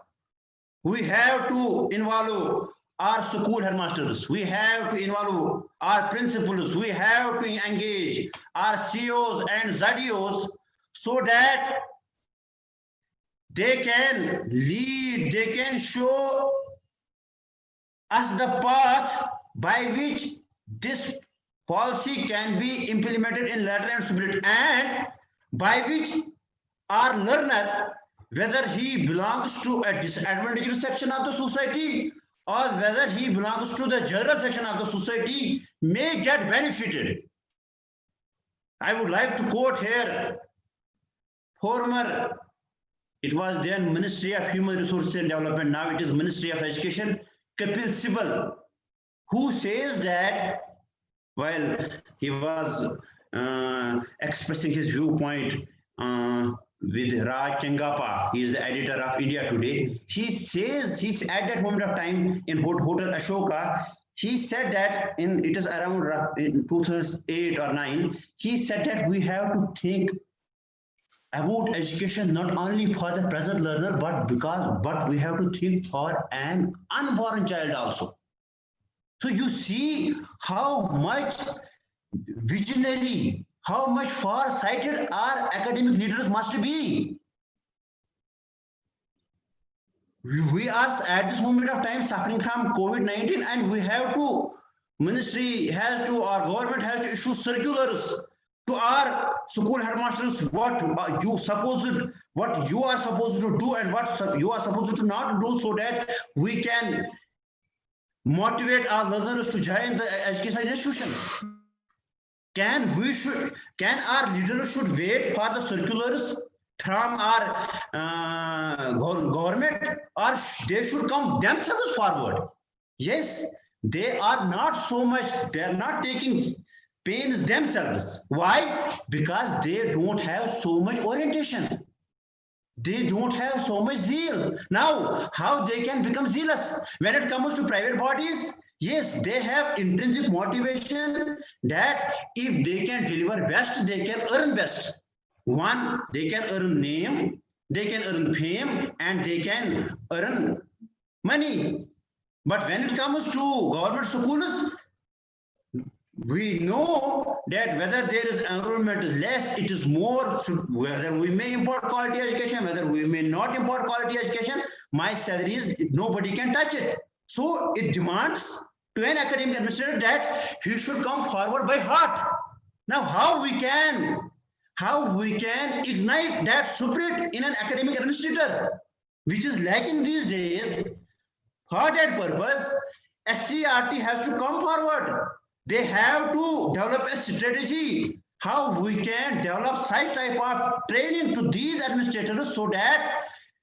[SPEAKER 3] We have to involve our school headmasters, we have to involve our principals, we have to engage our CEOs and ZDOs so that they can lead, they can show us the path by which this policy can be implemented in letter and spirit, and by which our learner, whether he belongs to a disadvantaged section of the society or whether he belongs to the general section of the society, may get benefited. I would like to quote here former, it was then Ministry of Human Resources and Development, now it is Ministry of Education, Kapil Sibal, who says that while he was expressing his viewpoint with Raj Chengapa, he is the editor of India Today, he says, he's at that moment of time in Hotel Ashoka, he said that it is around in 2008 or 9, he said that we have to think about education not only for the present learner, but we have to think for an unborn child also. So you see how much visionary, how much far-sighted our academic leaders must be. We are at this moment of time suffering from COVID-19, and we have to, ministry has to, our government has to issue circulars to our school headmasters what you are supposed to do and what you are supposed to not do, so that we can motivate our learners to join the education institution. Can our leaders should wait for the circulars from our government, or they should come themselves forward? Yes, they are not so much, they are not taking pains themselves. Why? Because they don't have so much orientation. They don't have so much zeal. Now, how they can become zealous? When it comes to private bodies, yes, they have intrinsic motivation that if they can deliver best, they can earn best. One, they can earn name, they can earn fame, and they can earn money. But when it comes to government schools, we know that whether there is enrollment is less, it is more, whether we may import quality education, whether we may not import quality education, my salary is, nobody can touch it. So it demands to an academic administrator that he should come forward by heart. Now, how we can ignite that spirit in an academic administrator, which is lacking these days? For that purpose, SCRT has to come forward. They have to develop a strategy how we can develop such type of training to these administrators so that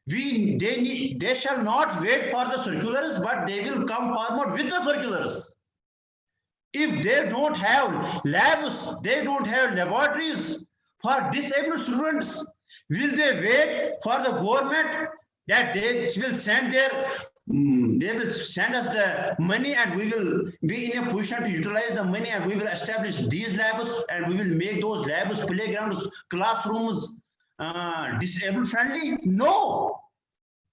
[SPEAKER 3] they shall not wait for the circulars, but they will come forward with the circulars. If they don't have labs, they don't have laboratories for disabled students, will they wait for the government that they will send their they will send us the money and we will be in a position to utilize the money, and we will establish these labs and we will make those labs, playgrounds, classrooms disabled friendly? No.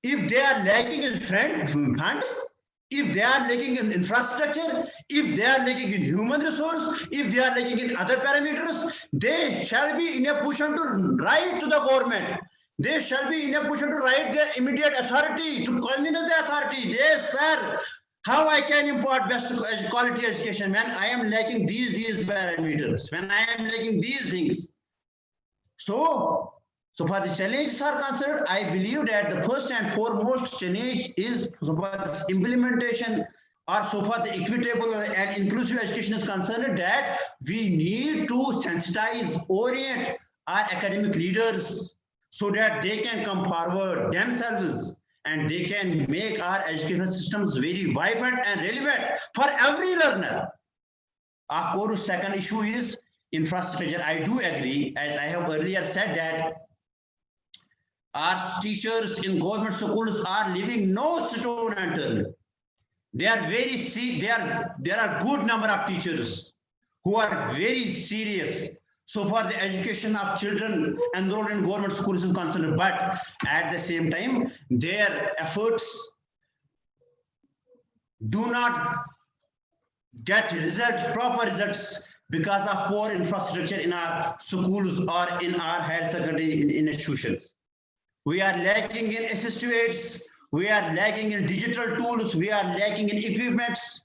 [SPEAKER 3] If they are lacking in funds, if they are lacking in infrastructure, if they are lacking in human resource, if they are lacking in other parameters, they shall be in a position to write to the government. They shall be in a position to write their immediate authority, to convene the authority. Yes, sir, how I can impart best quality education when I am lacking these parameters, when I am lacking these things. So far the challenges are concerned, I believe that the first and foremost challenge is implementation or so far the equitable and inclusive education is concerned, that we need to sensitize, orient our academic leaders so that they can come forward themselves and they can make our educational systems very vibrant and relevant for every learner. Of course, second issue is infrastructure. I do agree, as I have earlier said, that our teachers in government schools are leaving no stone unturned. They are very there are good number of teachers who are very serious so far the education of children enrolled in government schools is concerned, but at the same time their efforts do not get results, proper results, because of poor infrastructure in our schools or in our higher secondary institutions. We are lacking in assistive aids, we are lacking in digital tools, we are lacking in equipments,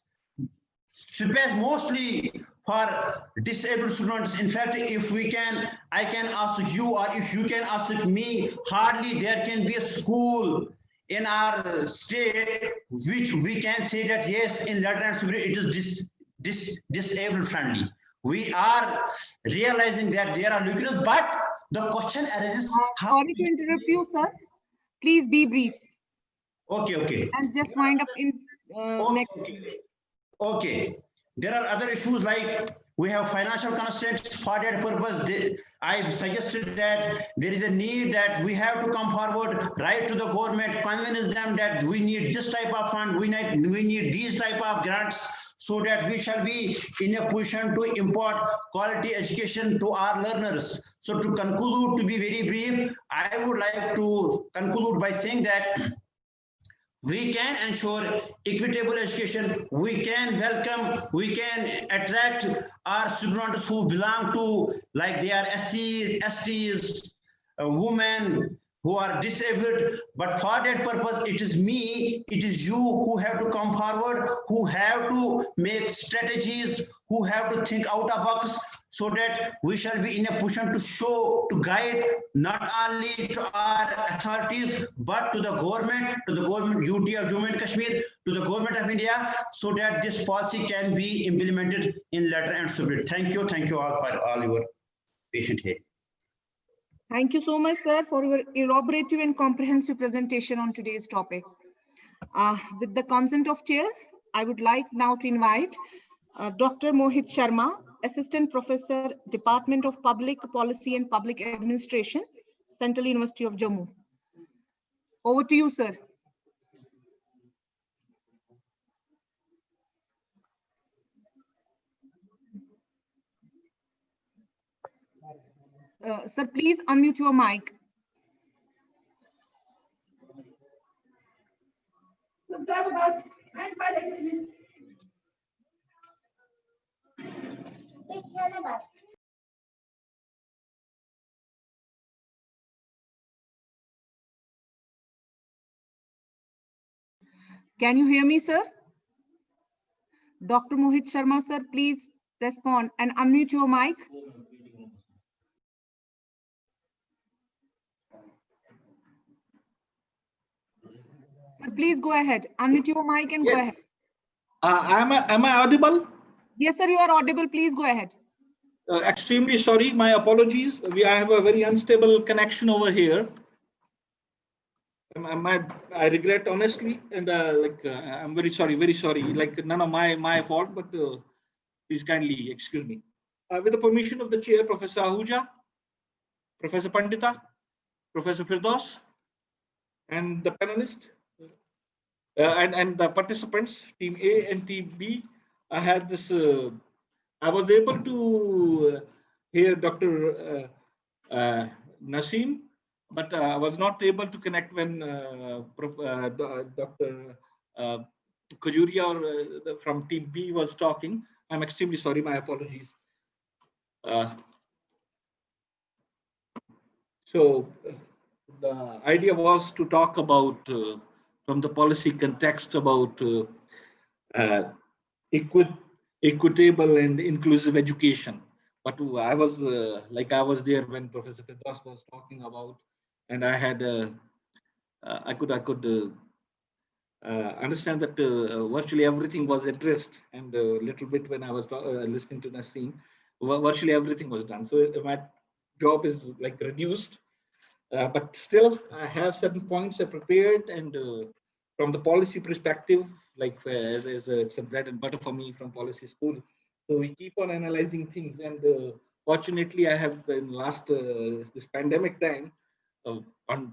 [SPEAKER 3] mostly for disabled students. In fact, if we can, I can ask you, or if you can ask me, hardly there can be a school in our state which we can say that yes, in Latin and Superior it is disabled friendly. We are realizing that there are lucrations, but the question arises.
[SPEAKER 2] Sorry to interrupt you, sir. Please be brief.
[SPEAKER 3] Okay.
[SPEAKER 2] And just wind up in next.
[SPEAKER 3] Okay. There are other issues like we have financial constraints. For that purpose, I suggested that there is a need that we have to come forward, write to the government, convince them that we need this type of fund, we need these type of grants, so that we shall be in a position to impart quality education to our learners. So to conclude, to be very brief, I would like to conclude by saying that we can ensure equitable education, we can welcome, we can attract our students who belong to, like they are SCs, STs, women who are disabled, but for that purpose, it is me, it is you who have to come forward, who have to make strategies, who have to think out of box, so that we shall be in a position to show, to guide not only to our authorities, but to the government UT of Jammu and Kashmir, to the government of India, so that this policy can be implemented in letter and spirit. Thank you all for all your patience here.
[SPEAKER 2] Thank you so much, sir, for your elaborative and comprehensive presentation on today's topic. With the consent of chair, I would like now to invite Dr. Mohit Sharma, Assistant Professor, Department of Public Policy and Public Administration, Central University of Jammu. Over to you, sir. Sir, please unmute your mic. Can you hear me, sir? Dr. Mohit Sharma, sir, please respond and unmute your mic. Sir, please go ahead. Unmute your mic and go ahead.
[SPEAKER 5] Am I audible?
[SPEAKER 2] Yes, sir, you are audible. Please go ahead.
[SPEAKER 5] Extremely sorry. My apologies. I have a very unstable connection over here. I regret honestly, and I'm very sorry. Like none of my fault, but please kindly excuse me. With the permission of the chair, Professor Ahuja, Professor Pandita, Professor Firdaus, and the panelists, and the participants, Team A and Team B, I had this. I was able to hear Dr. Naseem, but I was not able to connect when Dr. Khajuria from Team B was talking. I'm extremely sorry. My apologies. So the idea was to talk about, from the policy context, about equitable and inclusive education. But I was there when Professor Firdaus was talking about, and I had I could understand that virtually everything was addressed, and a little bit when I was listening to Nasreen, virtually everything was done. So my job is like reduced, but still I have certain points I prepared, and from the policy perspective, like as it's a bread and butter for me from policy school. So we keep on analyzing things, and fortunately, I have in last this pandemic time.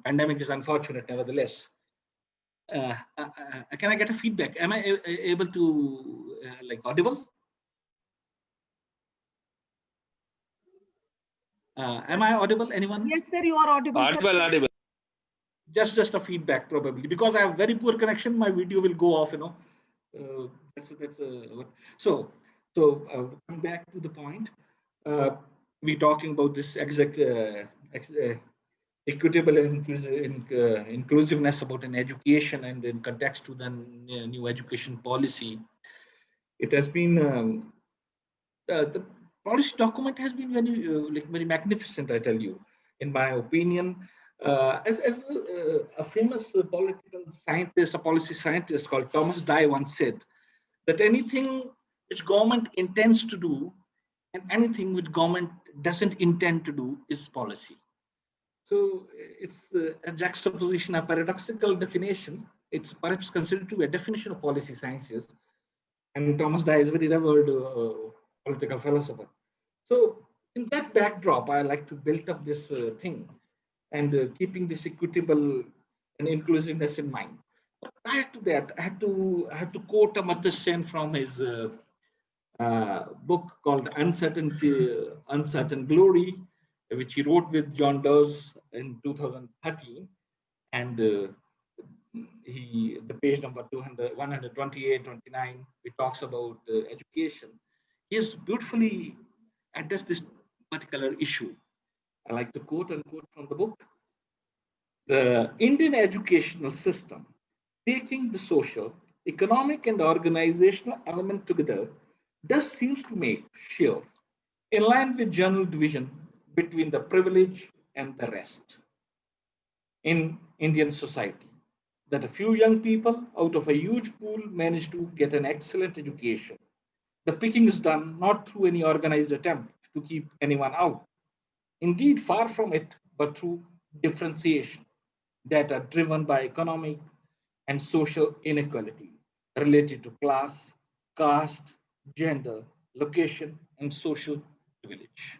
[SPEAKER 5] Pandemic is unfortunate, nevertheless. Can I get a feedback? Am I able to like audible? Am I audible? Anyone?
[SPEAKER 2] Yes, sir, you are audible.
[SPEAKER 6] Audible,
[SPEAKER 2] sir.
[SPEAKER 6] audible.
[SPEAKER 5] Just a feedback probably, because I have very poor connection. My video will go off. So coming back to the point, we're talking about this equitable and inclusiveness about an education, and in context to the new education policy. It has been the policy document has been very magnificent, I tell you, in my opinion. As a famous political scientist, a policy scientist called Thomas Dye once said, that anything which government intends to do and anything which government doesn't intend to do is policy. So it's a juxtaposition, a paradoxical definition. It's perhaps considered to be a definition of policy sciences. And Thomas Dye is a very revered political philosopher. So in that backdrop, I like to build up this thing, and keeping this equitable and inclusiveness in mind. But prior to that, I had to quote Amartya Sen from his book called Uncertain Glory, which he wrote with John Dawes in 2013, and the page number 128, 29, it talks about education. He has beautifully addressed this particular issue. I like to quote from the book. The Indian educational system, taking the social, economic, and organizational element together, does seems to make sure, in line with general division between the privileged and the rest in Indian society, that a few young people out of a huge pool manage to get an excellent education. The picking is done not through any organized attempt to keep anyone out. Indeed, far from it, but through differentiation that are driven by economic and social inequality related to class, caste, gender, location, and social privilege.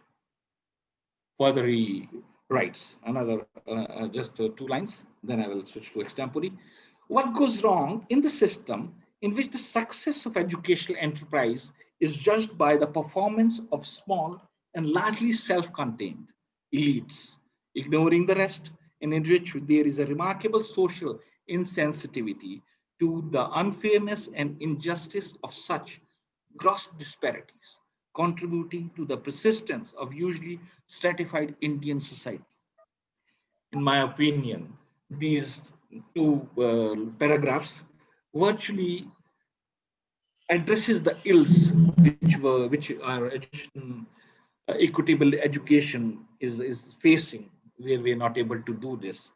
[SPEAKER 5] Further, he writes another just 2 lines, then I will switch to extempore. What goes wrong in the system in which the success of educational enterprise is judged by the performance of small and largely self-contained elites, ignoring the rest, and in which there is a remarkable social insensitivity to the unfairness and injustice of such gross disparities, contributing to the persistence of usually stratified Indian society. In my opinion, these 2 paragraphs virtually addresses the ills which our equitable education is facing, where we are not able to do this.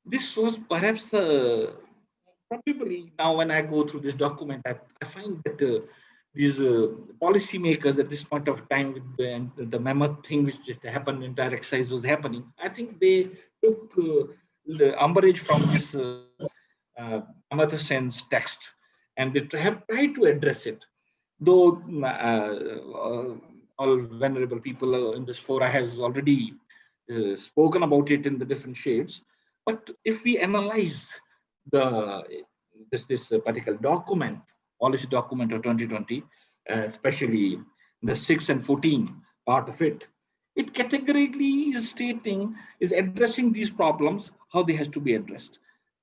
[SPEAKER 5] This was perhaps probably now when I go through this document, I find that these policymakers at this point of time, with the mammoth thing which happened, entire exercise was happening, I think they took the umbrage from this Amartya Sen's text, and they have tried to address it. Though all venerable people in this fora has already spoken about it in the different shades, but if we analyze this particular document, policy document of 2020, especially the 6 and 14 part of it, it categorically is addressing these problems, how they have to be addressed.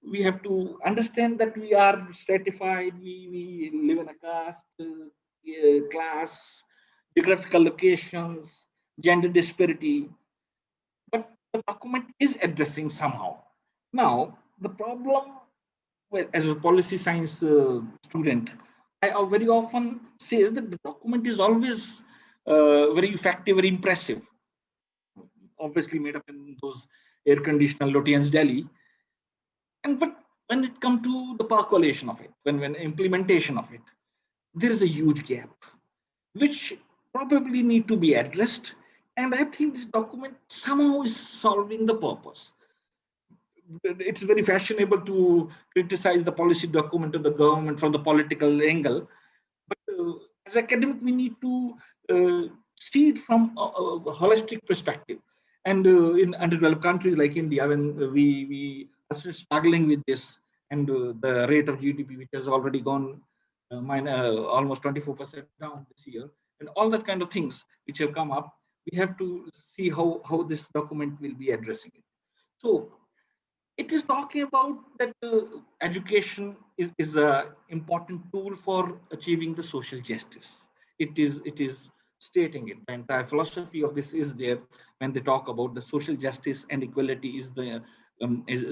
[SPEAKER 5] We have to understand that we are stratified, we live in a caste, class, geographical locations, gender disparity, but the document is addressing somehow. Now, the problem, well, as a policy science student, I very often say that the document is always very effective, very impressive. Obviously made up in those air-conditioned Lotians Delhi. But when it comes to the percolation of it, when implementation of it, there is a huge gap, which probably need to be addressed. And I think this document somehow is solving the purpose. It's very fashionable to criticize the policy document of the government from the political angle, but as academic, we need to see it from a holistic perspective. And in underdeveloped countries like India, when we are still struggling with this, and the rate of GDP, which has already gone almost 24% down this year, and all that kind of things which have come up, we have to see how this document will be addressing it. So it is talking about that education is an important tool for achieving the social justice. It is stating it. The entire philosophy of this is there when they talk about the social justice and equality is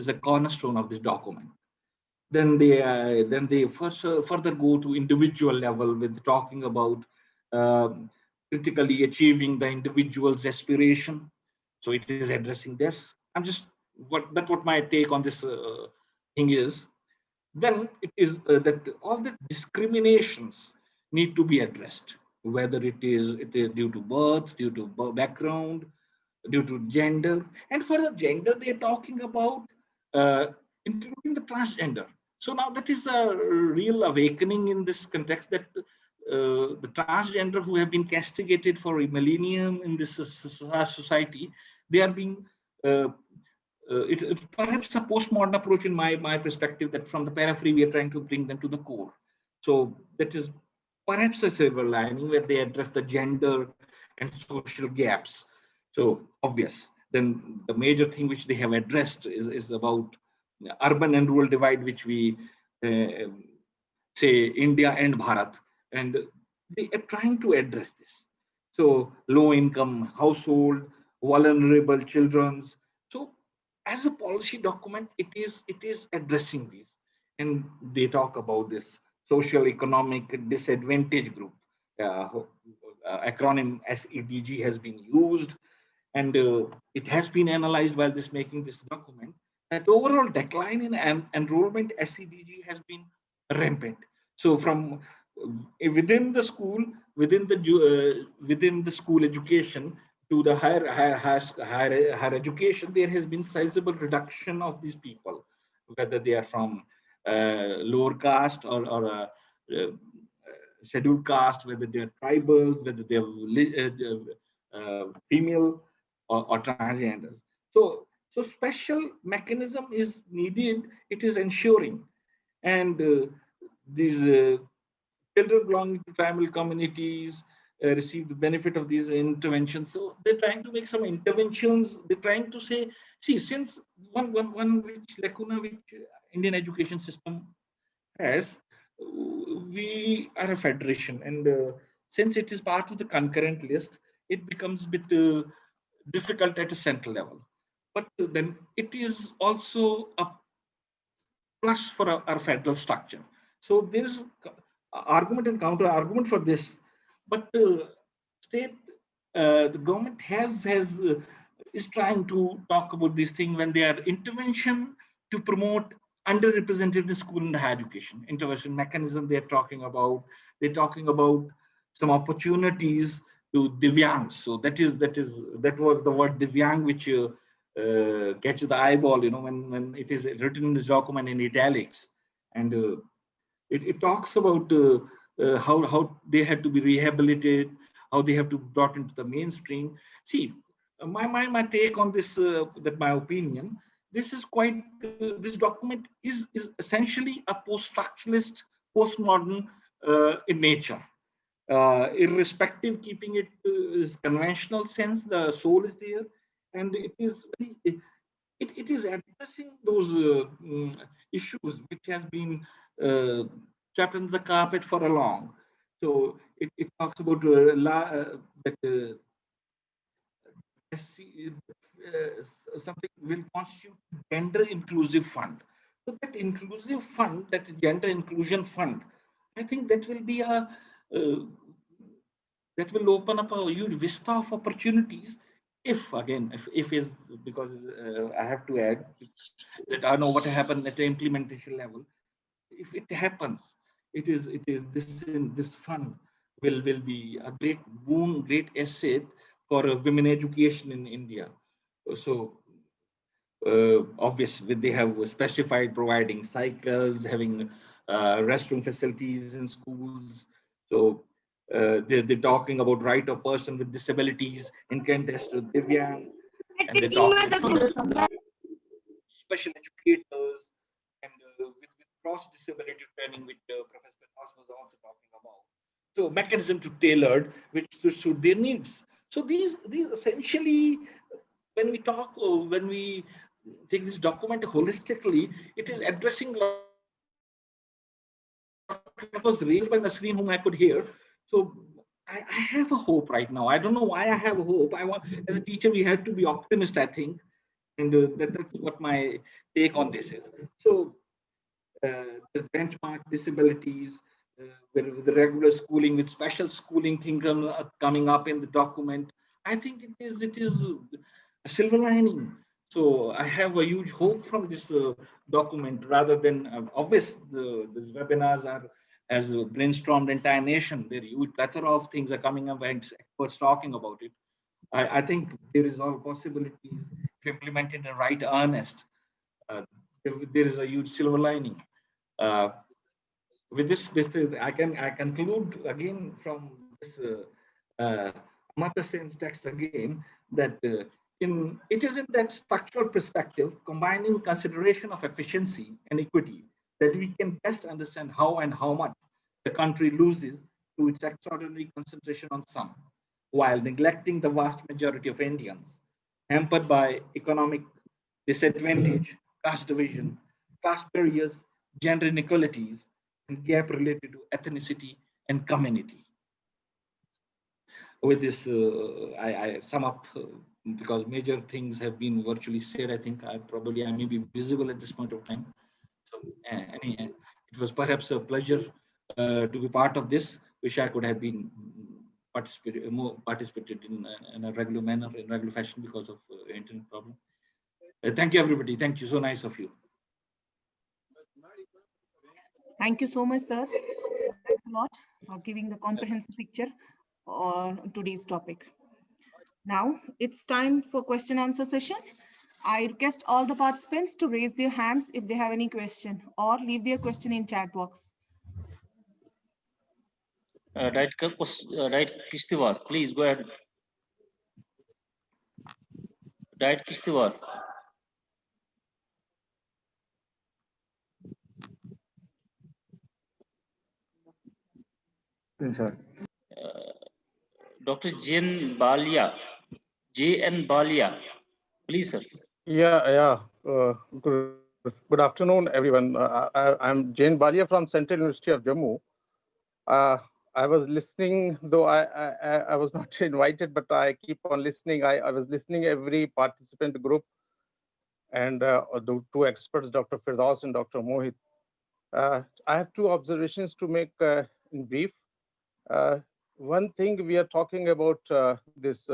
[SPEAKER 5] a cornerstone of this document. Then they further go to individual level with talking about critically achieving the individual's aspiration. So it is addressing this. I'm just what my take on this thing is. Then it is that all the discriminations need to be addressed, whether it is due to birth, due to background, due to gender. And for the gender, they're talking about including the transgender. So now that is a real awakening in this context, that the transgender who have been castigated for a millennium in this society, they are being it's perhaps a postmodern approach in my perspective, that from the periphery we are trying to bring them to the core. So that is perhaps a silver lining where they address the gender and social gaps. So obvious. Then the major thing which they have addressed is about urban and rural divide, which we say India and Bharat, and they are trying to address this. So low income household, vulnerable children's. So as a policy document, it is addressing these, and they talk about this social economic disadvantage group. Acronym SEDG has been used, and it has been analyzed while making this document, that overall decline in enrollment SEDG has been rampant. So from within the school, within the school education to the higher education, there has been sizable reduction of these people, whether they are from lower caste or scheduled caste, whether they are tribals, whether they are female or transgenders. So special mechanism is needed. It is ensuring, and these children belonging to tribal communities receive the benefit of these interventions. So they're trying to make some interventions. They're trying to say, see, since one which lacuna which Indian education system has, we are a federation, and since it is part of the concurrent list, it becomes a bit difficult at a central level. But then it is also a plus for our federal structure. So there is argument and counter argument for this, but the government is trying to talk about this thing when they are intervention to promote underrepresented in school and higher education. Intervention mechanism they're talking about. They're talking about some opportunities to Divyangs. So that was the word Divyang which catches the eyeball, when it is written in this document in italics, and it talks about how they had to be rehabilitated, how they have to be brought into the mainstream. See, my take on this, that my opinion, this is quite, this document is essentially a post-structuralist, postmodern in nature. Irrespective, keeping it conventional sense, the soul is there, and it is addressing those issues which has been swept under the carpet for a long. So it talks about that something will constitute gender inclusive fund. So that inclusive fund, that gender inclusion fund, I think that will be that will open up a huge vista of opportunities if again, if is because I have to add that I know what happened at the implementation level. If it happens, it is this fund will be a great boon, great asset for women education in India. So obviously they have specified providing cycles, having restroom facilities in schools. So they're talking about right of person with disabilities in contest to Divyang, and they're talking about special educators and with cross disability training, which Professor Ross was also talking about. So mechanism to tailored which to suit their needs. So these essentially, when we talk or when we take this document holistically, it is addressing what was raised by Nasreen, whom I could hear. So I have a hope right now. I don't know why I have a hope. I want, as a teacher, we have to be optimist, I think, and that's what my take on this is. So the benchmark disabilities, with the regular schooling, with special schooling thing coming up in the document. I think it is a silver lining. So I have a huge hope from this document rather than obvious. These webinars are as brainstormed entire nation. There huge plethora of things are coming up and experts talking about it. I think there is all possibilities to implement it in the right earnest. There is a huge silver lining. Uh, with this is, I conclude again from this Amartya Sen's text again that it is in that structural perspective, combining consideration of efficiency and equity, that we can best understand how and how much the country loses through its extraordinary concentration on some, while neglecting the vast majority of Indians, hampered by economic disadvantage, caste division, class barriers, gender inequalities, and gap related to ethnicity and community. With this, I sum up because major things have been virtually said. I think I may be visible at this point of time. So it was perhaps a pleasure to be part of this. Wish I could have been participated in a regular manner, in regular fashion because of internet problem. Thank you, everybody. Thank you. So nice of you.
[SPEAKER 2] Thank you so much, sir. Thanks a lot for giving the comprehensive picture on today's topic. Now it's time for question answer session. I request all the participants to raise their hands if they have any question or leave their question in chat box.
[SPEAKER 6] Right, Kishtiwar, please go ahead. Right, Kishtiwar. Dr. J.N. Balia, please, sir.
[SPEAKER 7] Yeah. Good afternoon, everyone. I'm Jain Balia from Central University of Jammu. I was listening, though I was not invited, but I keep on listening. I was listening every participant group and the two experts, Dr. Firdaus and Dr. Mohit. I have two observations to make in brief. One thing we are talking about this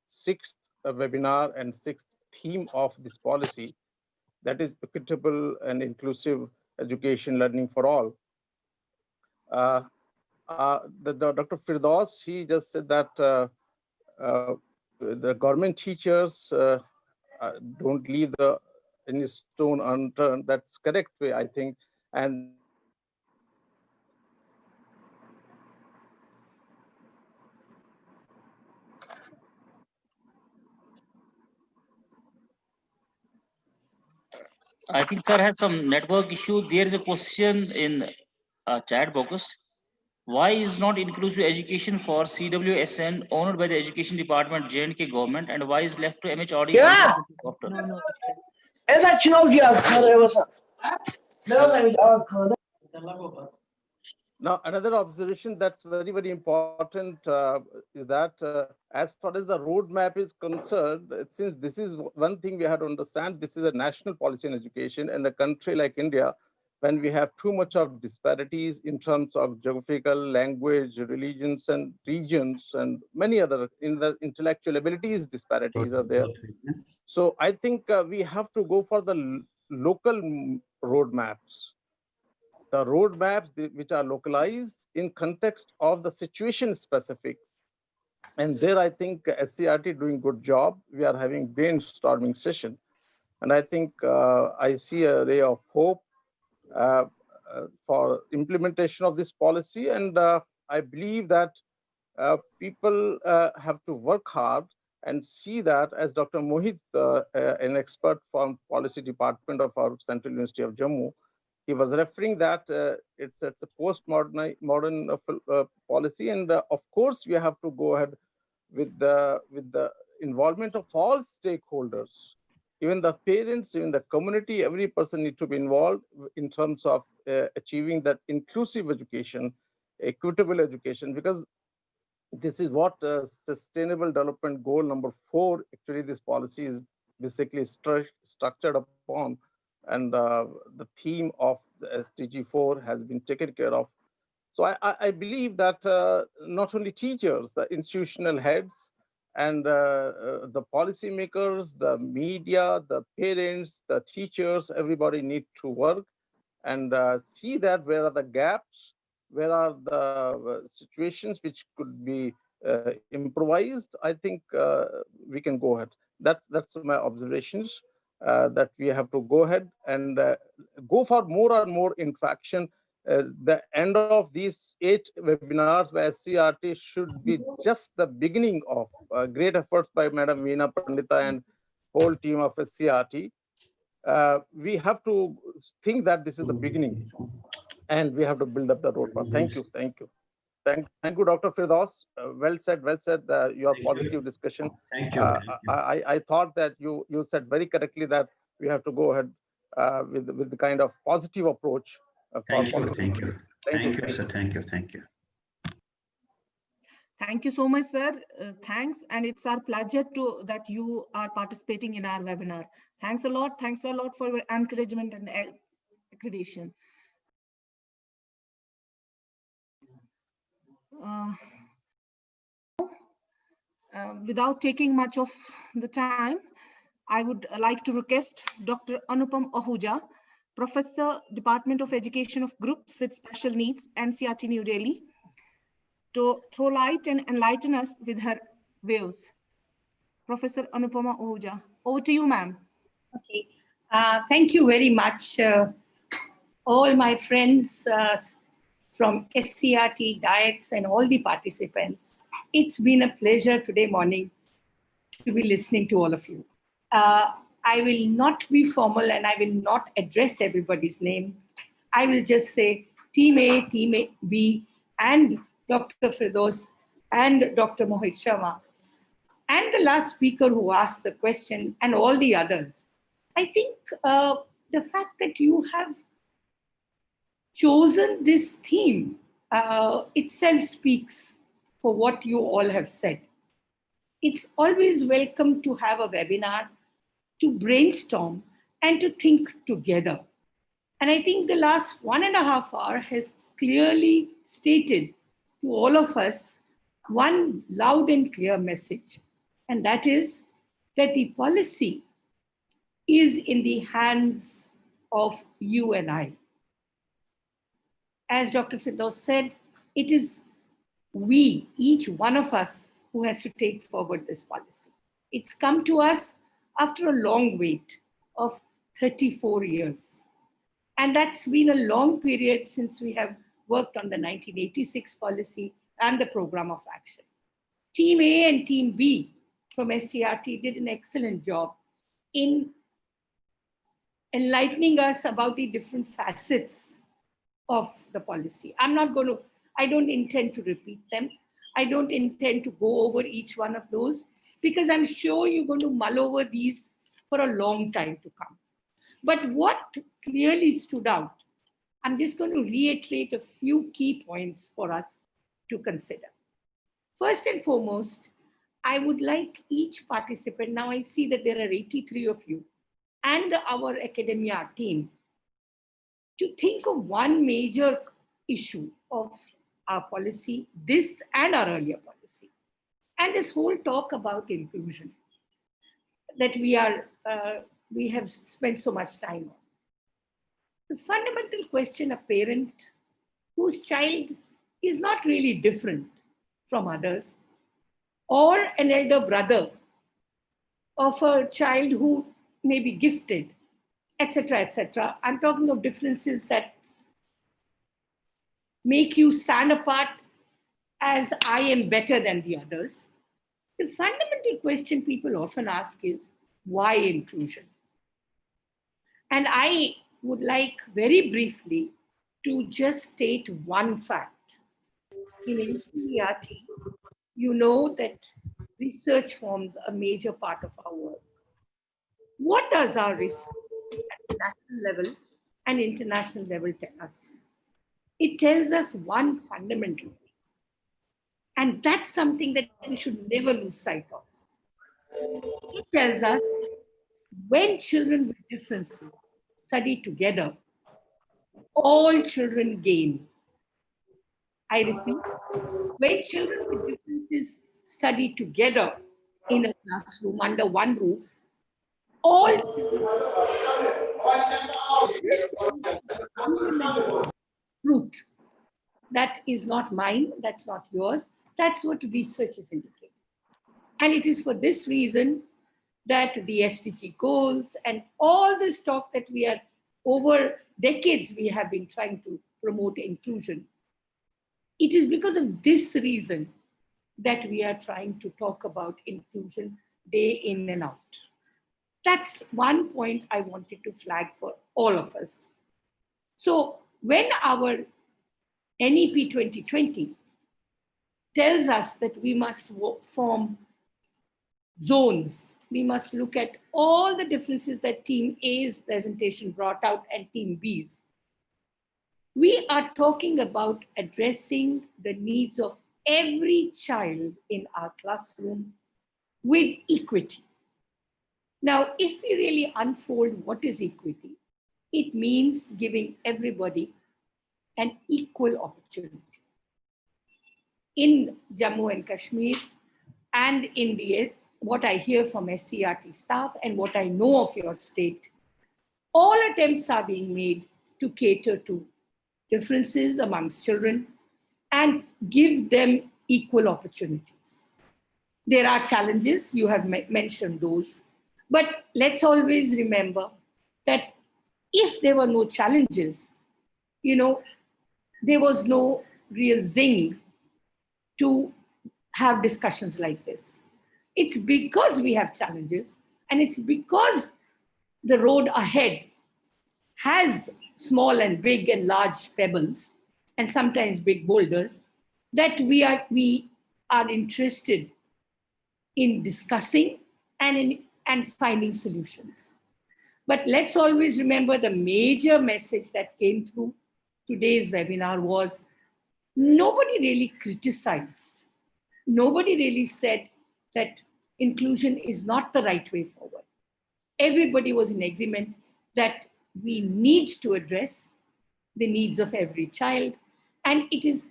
[SPEAKER 7] sixth webinar and sixth theme of this policy, that is equitable and inclusive education learning for all. Dr. Firdaus, he just said that the government teachers don't leave any stone unturned. That's correct way, I think. And
[SPEAKER 6] I think sir has some network issue. There is a question in chat box. Why is not inclusive education for CWSN owned by the Education Department, J&K government, and why is left to MHRD?
[SPEAKER 8] Yeah.
[SPEAKER 6] After?
[SPEAKER 7] Now, another observation that's very, very important is that as far as the roadmap is concerned, since this is one thing we have to understand, this is a national policy in education, and a country like India, when we have too much of disparities in terms of geographical, language, religions, and regions, and many other in the intellectual abilities disparities are there. So I think we have to go for the local roadmaps, the roadmaps which are localized in context of the situation specific. And there, I think SCRT doing good job. We are having brainstorming session. And I think I see a ray of hope for implementation of this policy. And I believe that people have to work hard and see that, as Dr. Mohit, an expert from policy department of our Central University of Jammu, he was referring that it's a modern policy. And of course, we have to go ahead with the involvement of all stakeholders, even the parents, even the community. Every person needs to be involved in terms of achieving that inclusive education, equitable education, because this is what sustainable development goal number 4, actually this policy is basically structured upon, and the theme of the SDG 4 has been taken care of. So I believe that not only teachers, the institutional heads, and the policymakers, the media, the parents, the teachers, everybody need to work and see that where are the gaps, where are the situations which could be improvised. I think we can go ahead. That's my observations, that we have to go ahead and go for more and more interaction. The end of these 8 webinars by SCRT should be just the beginning of great efforts by Madam Veena Pandita and whole team of SCRT. We have to think that this is the beginning, and we have to build up the roadmap. Thank you. Thank you, Dr. Firdaus. Well said. Your positive discussion.
[SPEAKER 3] Thank you.
[SPEAKER 7] I thought that you said very correctly that we have to go ahead with the kind of positive approach.
[SPEAKER 3] Thank you, sir. Thank you.
[SPEAKER 2] Thank you so much, sir. Thanks. And it's our pleasure that you are participating in our webinar. Thanks a lot. Thanks a lot for your encouragement and accreditation. Without taking much of the time, I would like to request Dr. Anupam Ahuja, Professor, Department of Education of Groups with Special Needs, NCERT New Delhi, to throw light and enlighten us with her views. Professor Anupama Ahuja, over to you, ma'am.
[SPEAKER 8] Okay, thank you very much, all my friends from SCRT, DIETS, and all the participants. It's been a pleasure today morning to be listening to all of you. I will not be formal and I will not address everybody's name. I will just say Team A, Team B, and Dr. Firdaus and Dr. Mohit Sharma, and the last speaker who asked the question, and all the others. I think the fact that you have chosen this theme itself speaks for what you all have said. It's always welcome to have a webinar, to brainstorm and to think together. And I think the last 1.5 hours has clearly stated to all of us one loud and clear message, and that is that the policy is in the hands of you and I. As Dr. Firdaus said, it is we, each one of us, who has to take forward this policy. It's come to us after a long wait of 34 years. And that's been a long period since we have worked on the 1986 policy and the program of action. Team A and Team B from SCRT did an excellent job in enlightening us about the different facets of the policy. I don't intend to repeat them. I don't intend to go over each one of those, because I'm sure you're going to mull over these for a long time to come. But what clearly stood out, I'm just going to reiterate a few key points for us to consider. First and foremost, I would like each participant, now I see that there are 83 of you, and our academia team, to think of one major issue of our policy, this and our earlier policy, and this whole talk about inclusion that we have spent so much time on. The fundamental question: a parent whose child is not really different from others, or an elder brother of a child who may be gifted, etc., etc. I'm talking of differences that make you stand apart as I am better than the others. The fundamental question people often ask is, why inclusion? And I would like very briefly to just state one fact. In NCERT, you know that research forms a major part of our work. What does our research at the national level and international level tell us? It tells us one fundamental thing. And that's something that we should never lose sight of. It tells us when children with differences study together, all children gain. I repeat, when children with differences study together in a classroom under one roof, all this is the fundamental truth. That is not mine, that's not yours, that's what research is indicating. And it is for this reason that the SDG goals and all this talk that we are over decades we have been trying to promote inclusion. It is because of this reason that we are trying to talk about inclusion day in and out. That's one point I wanted to flag for all of us. So when our NEP 2020 tells us that we must form zones, we must look at all the differences that Team A's presentation brought out and Team B's. We are talking about addressing the needs of every child in our classroom with equity. Now, if we really unfold what is equity, it means giving everybody an equal opportunity. In Jammu and Kashmir and in what I hear from SCRT staff and what I know of your state, all attempts are being made to cater to differences amongst children and give them equal opportunities. There are challenges, you have mentioned those, but let's always remember that if there were no challenges, there was no real zing to have discussions like this. It's because we have challenges and it's because the road ahead has small and big and large pebbles and sometimes big boulders that we are interested in discussing and finding solutions. But let's always remember the major message that came through today's webinar was nobody really criticized. Nobody really said that inclusion is not the right way forward. Everybody was in agreement that we need to address the needs of every child, and it is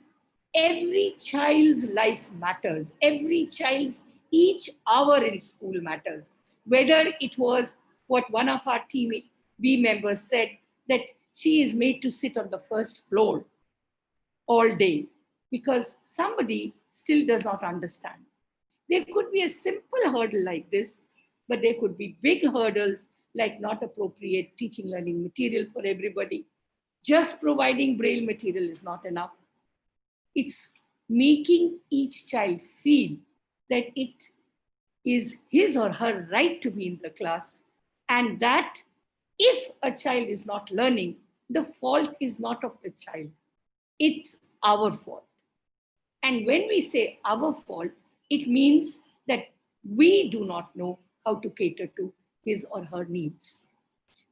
[SPEAKER 8] every child's life matters. Every child's each hour in school matters. Whether it was what one of our Team B members said, that she is made to sit on the first floor all day because somebody still does not understand. There could be a simple hurdle like this, but there could be big hurdles like not appropriate teaching learning material for everybody. Just providing Braille material is not enough. It's making each child feel that it is his or her right to be in the class, and that if a child is not learning, the fault is not of the child, it's our fault. And when we say our fault, it means that we do not know how to cater to his or her needs.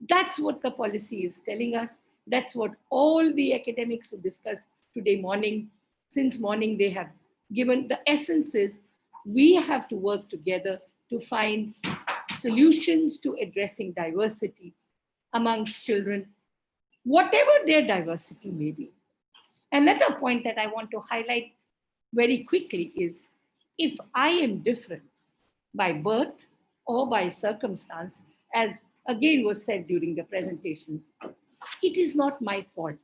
[SPEAKER 8] That's what the policy is telling us. That's what all the academics who discussed today morning, since morning they have given. The essence is we have to work together to find solutions to addressing diversity amongst children whatever their diversity may be. Another point that I want to highlight very quickly is, if I am different by birth or by circumstance, as again was said during the presentations, it is not my fault.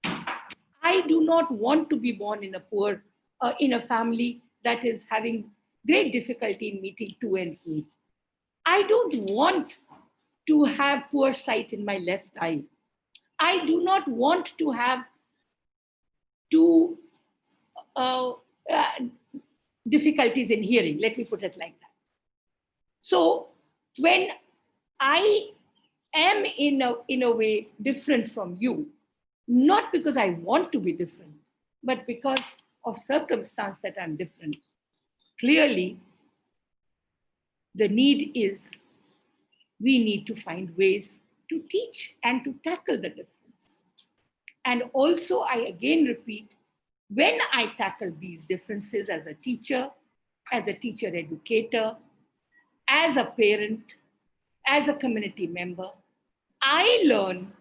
[SPEAKER 8] I do not want to be born in a poor, in a family that is having great difficulty in meeting two ends meet. I don't want to have poor sight in my left eye. I do not want to have two uh, uh, difficulties in hearing, let me put it like that. So when I am in a way different from you, not because I want to be different, but because of circumstance that I'm different, clearly the need is, we need to find ways to teach and to tackle the difference. And also, I again repeat, when I tackle these differences as a teacher educator, as a parent, as a community member, I learn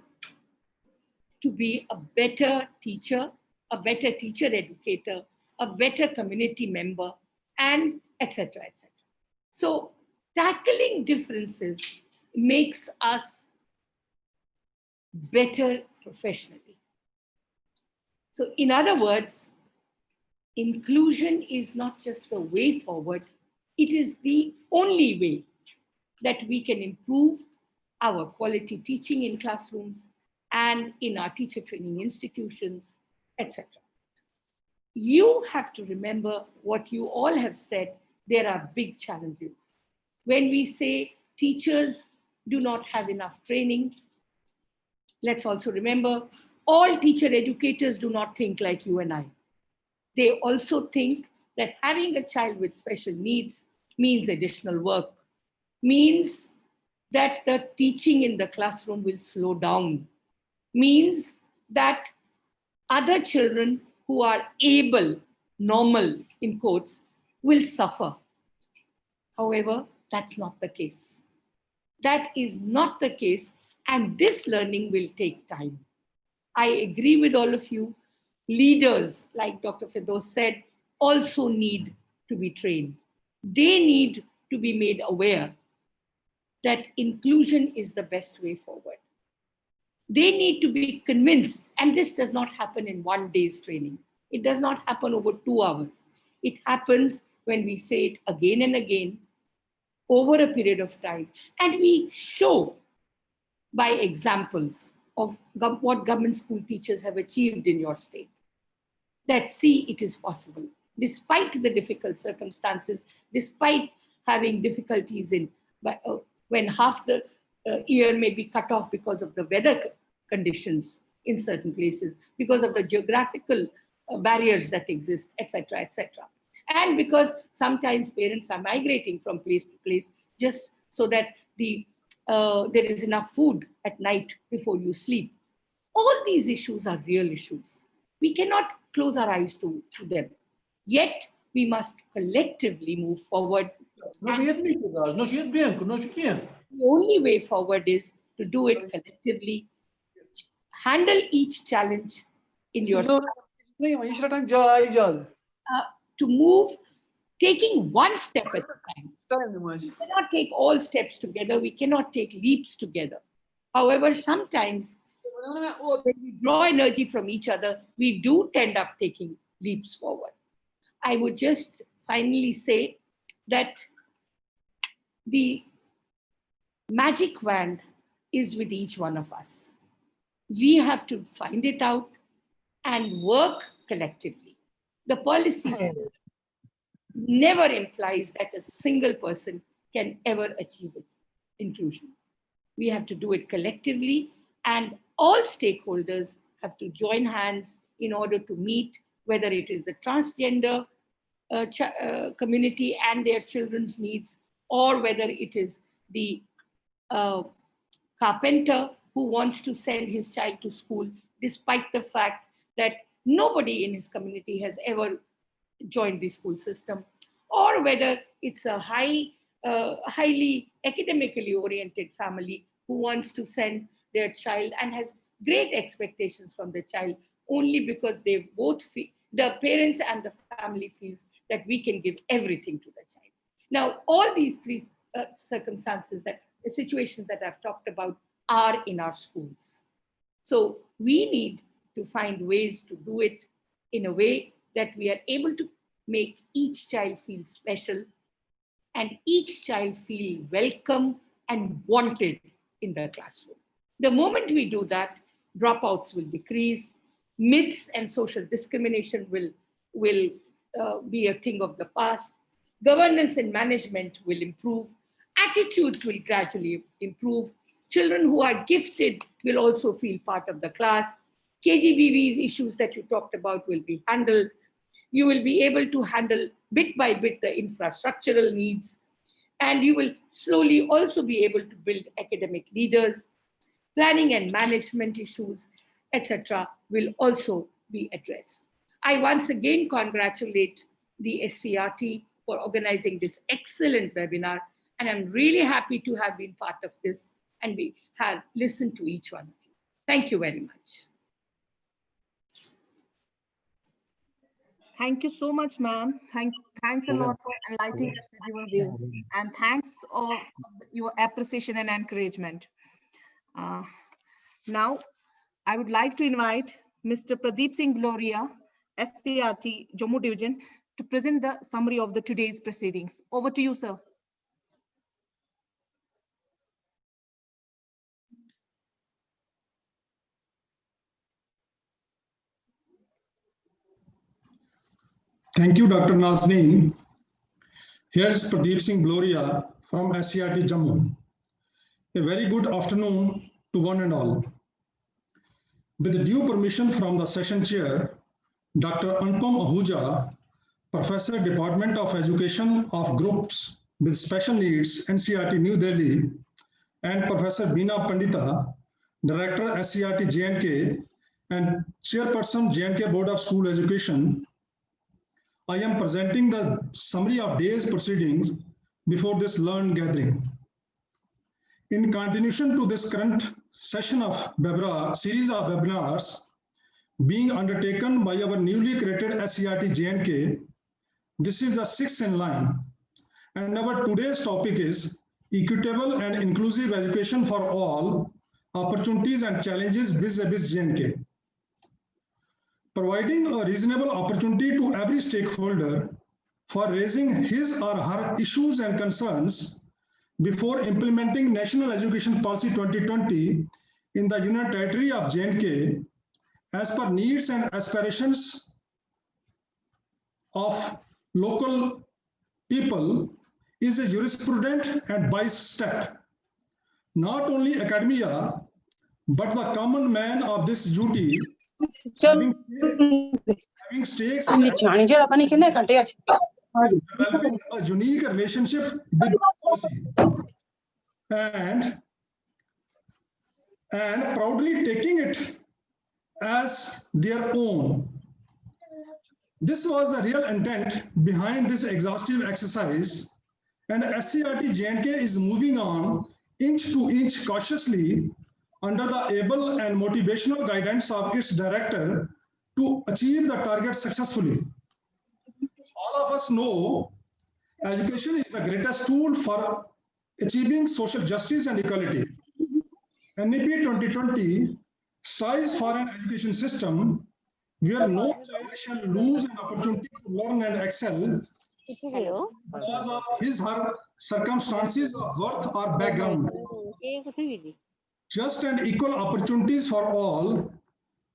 [SPEAKER 8] to be a better teacher educator, a better community member, and etc. etc. So tackling differences makes us better professionally. So in other words, inclusion is not just the way forward, it is the only way that we can improve our quality teaching in classrooms and in our teacher training institutions, etc. You have to remember what you all have said, there are big challenges. When we say teachers do not have enough training, let's also remember all teacher educators do not think like you and I. They also think that having a child with special needs means additional work, means that the teaching in the classroom will slow down, means that other children who are able, normal in quotes, will suffer. However, that's not the case. That is not the case, and this learning will take time. I agree with all of you. Leaders, like Dr. Firdaus said, also need to be trained. They need to be made aware that inclusion is the best way forward. They need to be convinced, and this does not happen in one day's training. It does not happen over 2 hours. It happens when we say it again and again over a period of time, and we show by examples of what government school teachers have achieved in your state, that see it is possible, despite the difficult circumstances, despite having difficulties in when half the year may be cut off because of the weather conditions in certain places, because of the geographical barriers that exist, etc., etc. And because sometimes parents are migrating from place to place just so that there is enough food at night before you sleep. All these issues are real issues. We cannot close our eyes to them. Yet, we must collectively move forward. The only way forward is to do it collectively, handle each challenge in your to move, taking one step at a time. We cannot take all steps together. We cannot take leaps together. However, sometimes when we draw energy from each other, we do tend up taking leaps forward. I would just finally say that the magic wand is with each one of us. We have to find it out and work collectively. The policy never implies that a single person can ever achieve it, inclusion. We have to do it collectively, and all stakeholders have to join hands in order to meet, whether it is the transgender community and their children's needs, or whether it is the carpenter who wants to send his child to school, despite the fact that nobody in his community has ever joined the school system, or whether it's a highly academically oriented family who wants to send their child and has great expectations from the child only because they both feel, the parents and the family feels that we can give everything to the child. Now, all these three circumstances, that the situations that I've talked about, are in our schools. So we need to find ways to do it in a way that we are able to make each child feel special and each child feel welcome and wanted in the classroom. The moment we do that, dropouts will decrease, myths and social discrimination will be a thing of the past, governance and management will improve, attitudes will gradually improve, children who are gifted will also feel part of the class, KGBV's issues that you talked about will be handled, you will be able to handle bit by bit the infrastructural needs, and you will slowly also be able to build academic leaders, planning and management issues, etc., will also be addressed. I once again congratulate the SCRT for organizing this excellent webinar, and I'm really happy to have been part of this and we have listened to each one of you. Thank you very much.
[SPEAKER 2] Thank you so much, ma'am. Thanks a lot for enlightening us with your views, and thanks for your appreciation and encouragement. Now, I would like to invite Mr. Pradeep Singh Gloria, SCRT Jammu Division, to present the summary of the today's proceedings. Over to you, sir.
[SPEAKER 9] Thank you, Dr. Nazneen. Here's Pradeep Singh Gloria from SCRT Jammu. A very good afternoon to one and all. With the due permission from the session chair, Dr. Anupam Ahuja, Professor, Department of Education of Groups with Special Needs, NCERT New Delhi, and Professor Beena Pandita, Director, SCRT J&K, and Chairperson, J&K Board of School Education, I am presenting the summary of day's proceedings before this learned gathering. In continuation to this current session of series of webinars being undertaken by our newly created SCRT J&K, this is the 6th in line, and our today's topic is equitable and inclusive education for all, opportunities and challenges vis-a-vis J&K. Providing a reasonable opportunity to every stakeholder for raising his or her issues and concerns before implementing National Education Policy 2020 in the Union Territory of J&K as per needs and aspirations of local people is a jurisprudent and wise step. Not only academia, but the common man of this duty having stakes in developing a unique relationship with policy and proudly taking it as their own. This was the real intent behind this exhaustive exercise, and SCRT J&K is moving on inch to inch cautiously under the able and motivational guidance of its director to achieve the target successfully. All of us know education is the greatest tool for achieving social justice and equality. NEP 2020 strives for an education system where no child shall lose an opportunity to learn and excel because of his or her circumstances of birth or background. Just and equal opportunities for all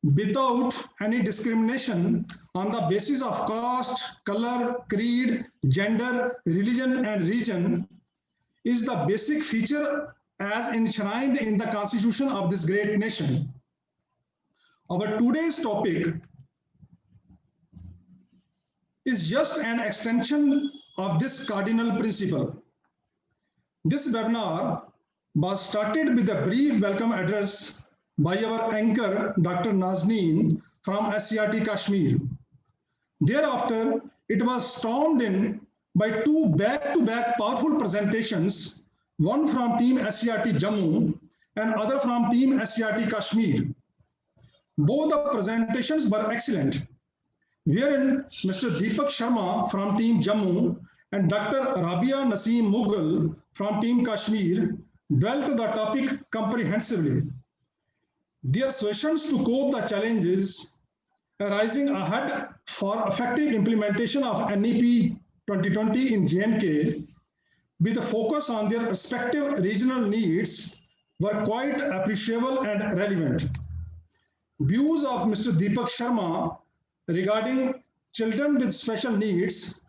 [SPEAKER 9] without any discrimination on the basis of caste, color, creed, gender, religion, and region is the basic feature as enshrined in the Constitution of this great nation. Our today's topic is just an extension of this cardinal principle. This webinar was started with a brief welcome address by our anchor, Dr. Nazneen from SCRT Kashmir. Thereafter, it was stormed in by two back-to-back powerful presentations, one from Team SCRT Jammu and other from Team SCRT Kashmir. Both the presentations were excellent, wherein Mr. Deepak Sharma from Team Jammu and Dr. Rabia Naseem Mughal from Team Kashmir dwelt the topic comprehensively. Their suggestions to cope the challenges arising ahead for effective implementation of NEP 2020 in J&K, with a focus on their respective regional needs, were quite appreciable and relevant. Views of Mr. Deepak Sharma regarding children with special needs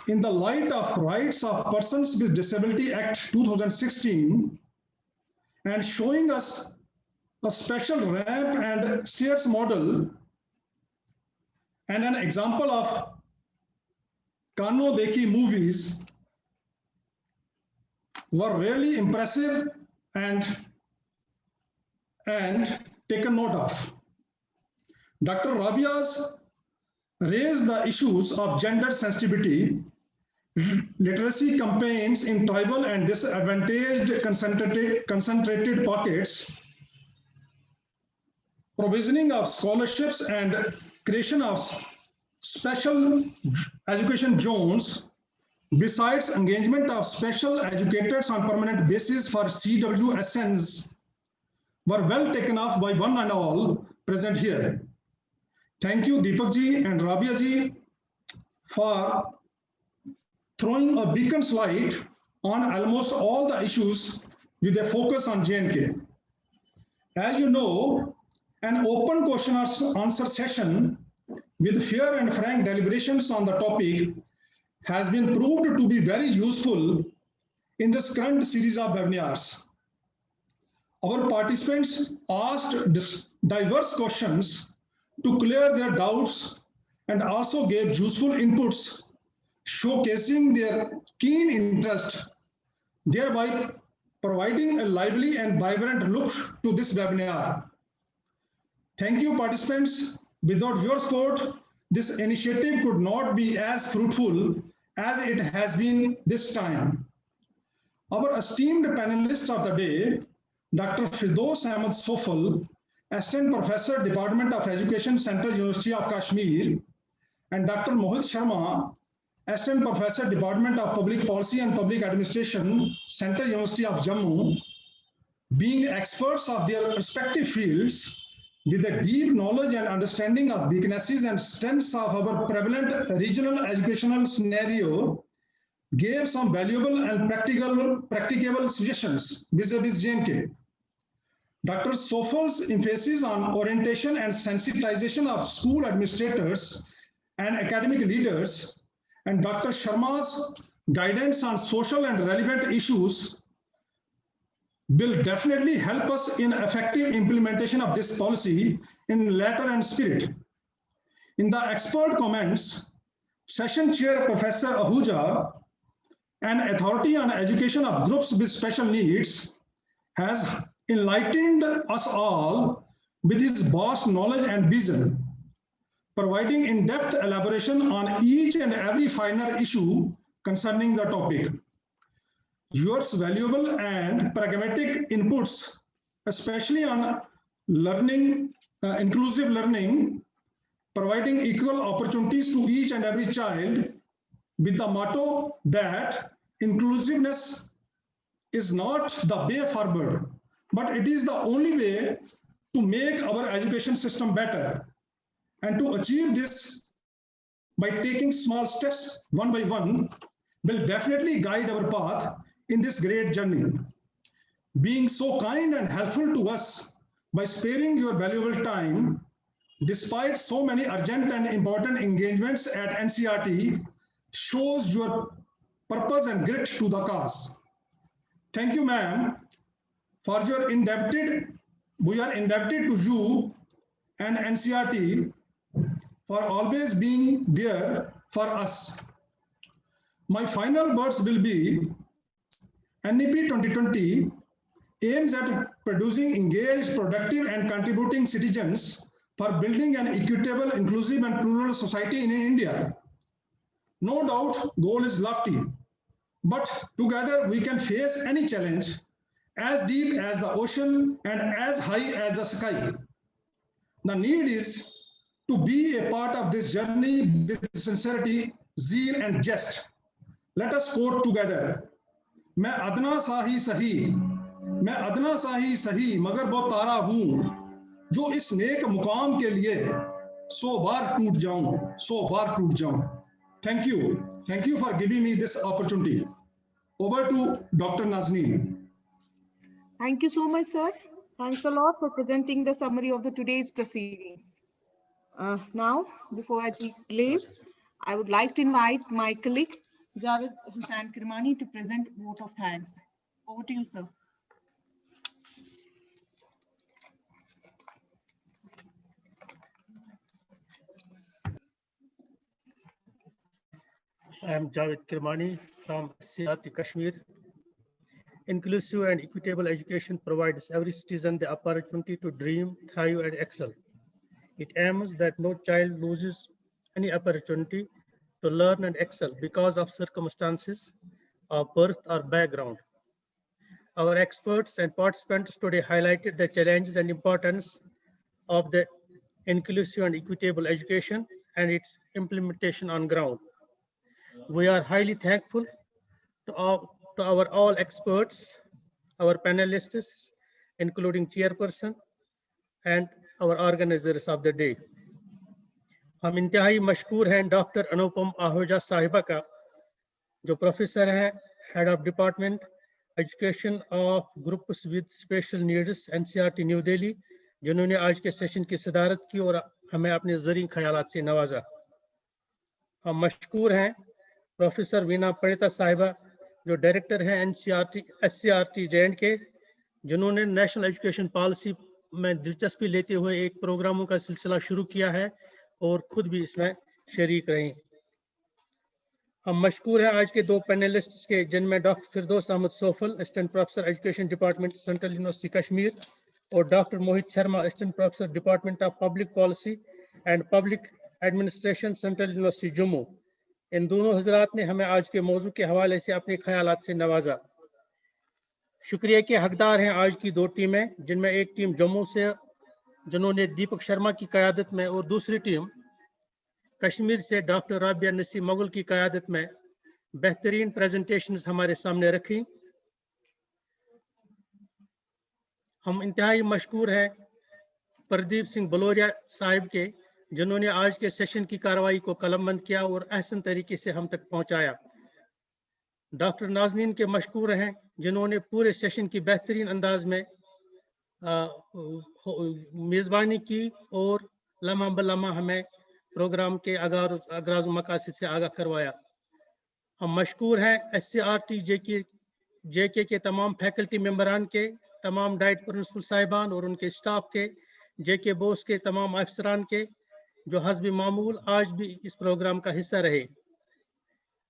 [SPEAKER 9] in the light of Rights of Persons with Disability Act 2016 and showing us a special ramp and stairs model and an example of Kano Dekhi movies were really impressive and taken note of. Dr. Rabia's raised the issues of gender sensitivity, literacy campaigns in tribal and disadvantaged concentrated pockets, provisioning of scholarships and creation of special education zones, besides engagement of special educators on permanent basis for CWSNs, were well taken off by one and all present here. Thank you, Deepak ji and Rabia ji, for throwing a beacon's light on almost all the issues with a focus on J&K. As you know, an open question or answer session with fair and frank deliberations on the topic has been proved to be very useful in this current series of webinars. Our participants asked diverse questions to clear their doubts and also gave useful inputs, showcasing their keen interest, thereby providing a lively and vibrant look to this webinar. Thank you, participants. Without your support, this initiative could not be as fruitful as it has been this time. Our esteemed panelists of the day, Dr. Firdaus Ahmed Sofal, Assistant Professor, Department of Education, Central University of Kashmir, and Dr. Mohit Sharma, Assistant Professor, Department of Public Policy and Public Administration, Central University of Jammu, being experts of their respective fields, with a deep knowledge and understanding of weaknesses and strengths of our prevalent regional educational scenario, gave some valuable and practicable suggestions vis-a-vis J&K. Dr. Sofal's emphasis on orientation and sensitization of school administrators and academic leaders, and Dr. Sharma's guidance on social and relevant issues will definitely help us in effective implementation of this policy in letter and spirit. In the expert comments, Session Chair Professor Ahuja, an authority on education of groups with special needs, has enlightened us all with his vast knowledge and vision, providing in-depth elaboration on each and every finer issue concerning the topic. Your valuable and pragmatic inputs, especially on learning, inclusive learning, providing equal opportunities to each and every child, with the motto that inclusiveness is not the way forward, but it is the only way to make our education system better. And to achieve this by taking small steps one by one will definitely guide our path in this great journey. Being so kind and helpful to us by sparing your valuable time, despite so many urgent and important engagements at NCERT, shows your purpose and grit to the cause. Thank you, ma'am, for your we are indebted to you and NCERT for always being there for us. My final words will be, NEP 2020 aims at producing engaged, productive, and contributing citizens for building an equitable, inclusive, and plural society in India. No doubt, goal is lofty, but together we can face any challenge as deep as the ocean and as high as the sky. The need is to be a part of this journey with sincerity, zeal, and jest. Let us quote together. मैं अदना सा ही सही मगर वो तारा हूं जो इस नेक मुकाम के लिए 100 बार टूट जाऊं. Thank you for giving me this opportunity. Over to Dr. Nazneen.
[SPEAKER 2] Thank you so much, sir. Thanks a lot for presenting the summary of the today's proceedings. Now, before I take leave, I would like to invite my colleague, Javed Hussain Kirmani, to present vote of thanks. Over to you, sir.
[SPEAKER 10] I am Javed Kirmani from SCRT Kashmir. Inclusive and equitable education provides every citizen the opportunity to dream, thrive, and excel. It aims that no child loses any opportunity to learn and excel because of circumstances of birth or background. Our experts and participants today highlighted the challenges and importance of the inclusive and equitable education and its implementation on ground. We are highly thankful to our all experts, our panelists, including chairperson and our organizers of the day. हम इंतहाई मशकूर हैं doctor अनुपम आहूजा साहिबा का, जो professor हैं, head of department education of groups with special needs NCERT new Delhi, जिन्होंने आज के सेशन की सदारत की और हमें अपने ज़री ख्यालात से नवाजा. हम मशकूर हैं प्रोफेसर वीना पणिता साहिबा, जो डायरेक्टर हैं एससीईआरटी J&K, जिन्होंने नेशनल एजुकेशन पॉलिसी में दिलचस्पी लेते हुए एक प्रोग्रामों का सिलसिला शुरू किया है और खुद भी इसमें शरीक रही. हम मशकूर हैं आज के दो पैनलिस्ट्स के, जिनमें doctor Firdous Ahmad Sofal, assistant professor education department central university Kashmir, और doctor Mohit Sharma, assistant professor department of public policy and public administration central university Jammu. इन दोनों हजरात ने हमें आज के मौजू के हवाले से अपने ख्यालात से नवाजा. शुक्रिया के हकदार हैं आज की दो टीमें, जिनमें एक टीम जम्मू से जिन्होंने दीपक शर्मा की क़यादत में, और दूसरी टीम कश्मीर से डॉक्टर राबिया नसीम मुगल की क़यादत में बेहतरीन प्रेजेंटेशंस हमारे सामने रखी. हम इंतहाई मशकूर हैं प्रदीप सिंह बलोरिया साहिब के, जिन्होंने आज के सेशन की कार्रवाई को कलमबंद किया और अहसन तरीके से हम तक पहुंचाया. डॉक्टर नाजनीन के मशकूर हैं, जिन्होंने पूरे सेशन की बेहतरीन अंदाज में मेज़बानी की और लम्हा बलम्हा हमें प्रोग्राम के अगराज मकासद से आगाह करवाया. हम मशकूर हैं SCRT JK के तमाम फैकल्टी मेंबरान के, तमाम डाइट प्रिंसिपल साहिबान और उनके स्टाफ के, JK बोस के तमाम अफसरान के, जो हस्ब मामूल आज भी इस प्रोग्राम का हिस्सा रहे.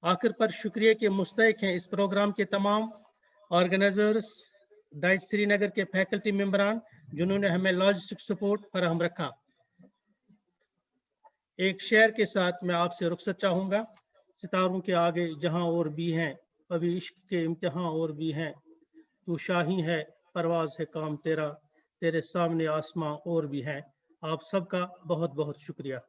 [SPEAKER 10] आखिर पर शुक्रिया के मुस्तहिक हैं इस प्रोग्राम के तमाम ऑर्गेनाइजर्स, डाइट श्रीनगर के फैकल्टी मेंबरान, जिन्होंने हमें लॉजिस्टिक सपोर्ट फराहम रखा. एक शेर के साथ मैं आपसे रुखसत चाहूँगा. सितारों के आगे जहाँ और भी हैं, अभी इश्क के इम्तिहान और भी हैं, तू शाही है परवाज है काम तेरा, तेरे सामने आसमां और भी हैं. आप सबका बहुत बहुत शुक्रिया.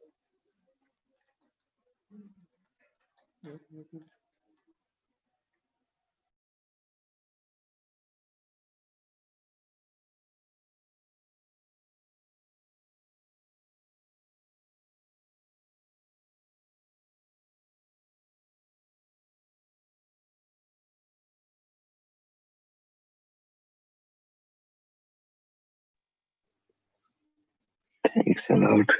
[SPEAKER 11] Thanks a lot.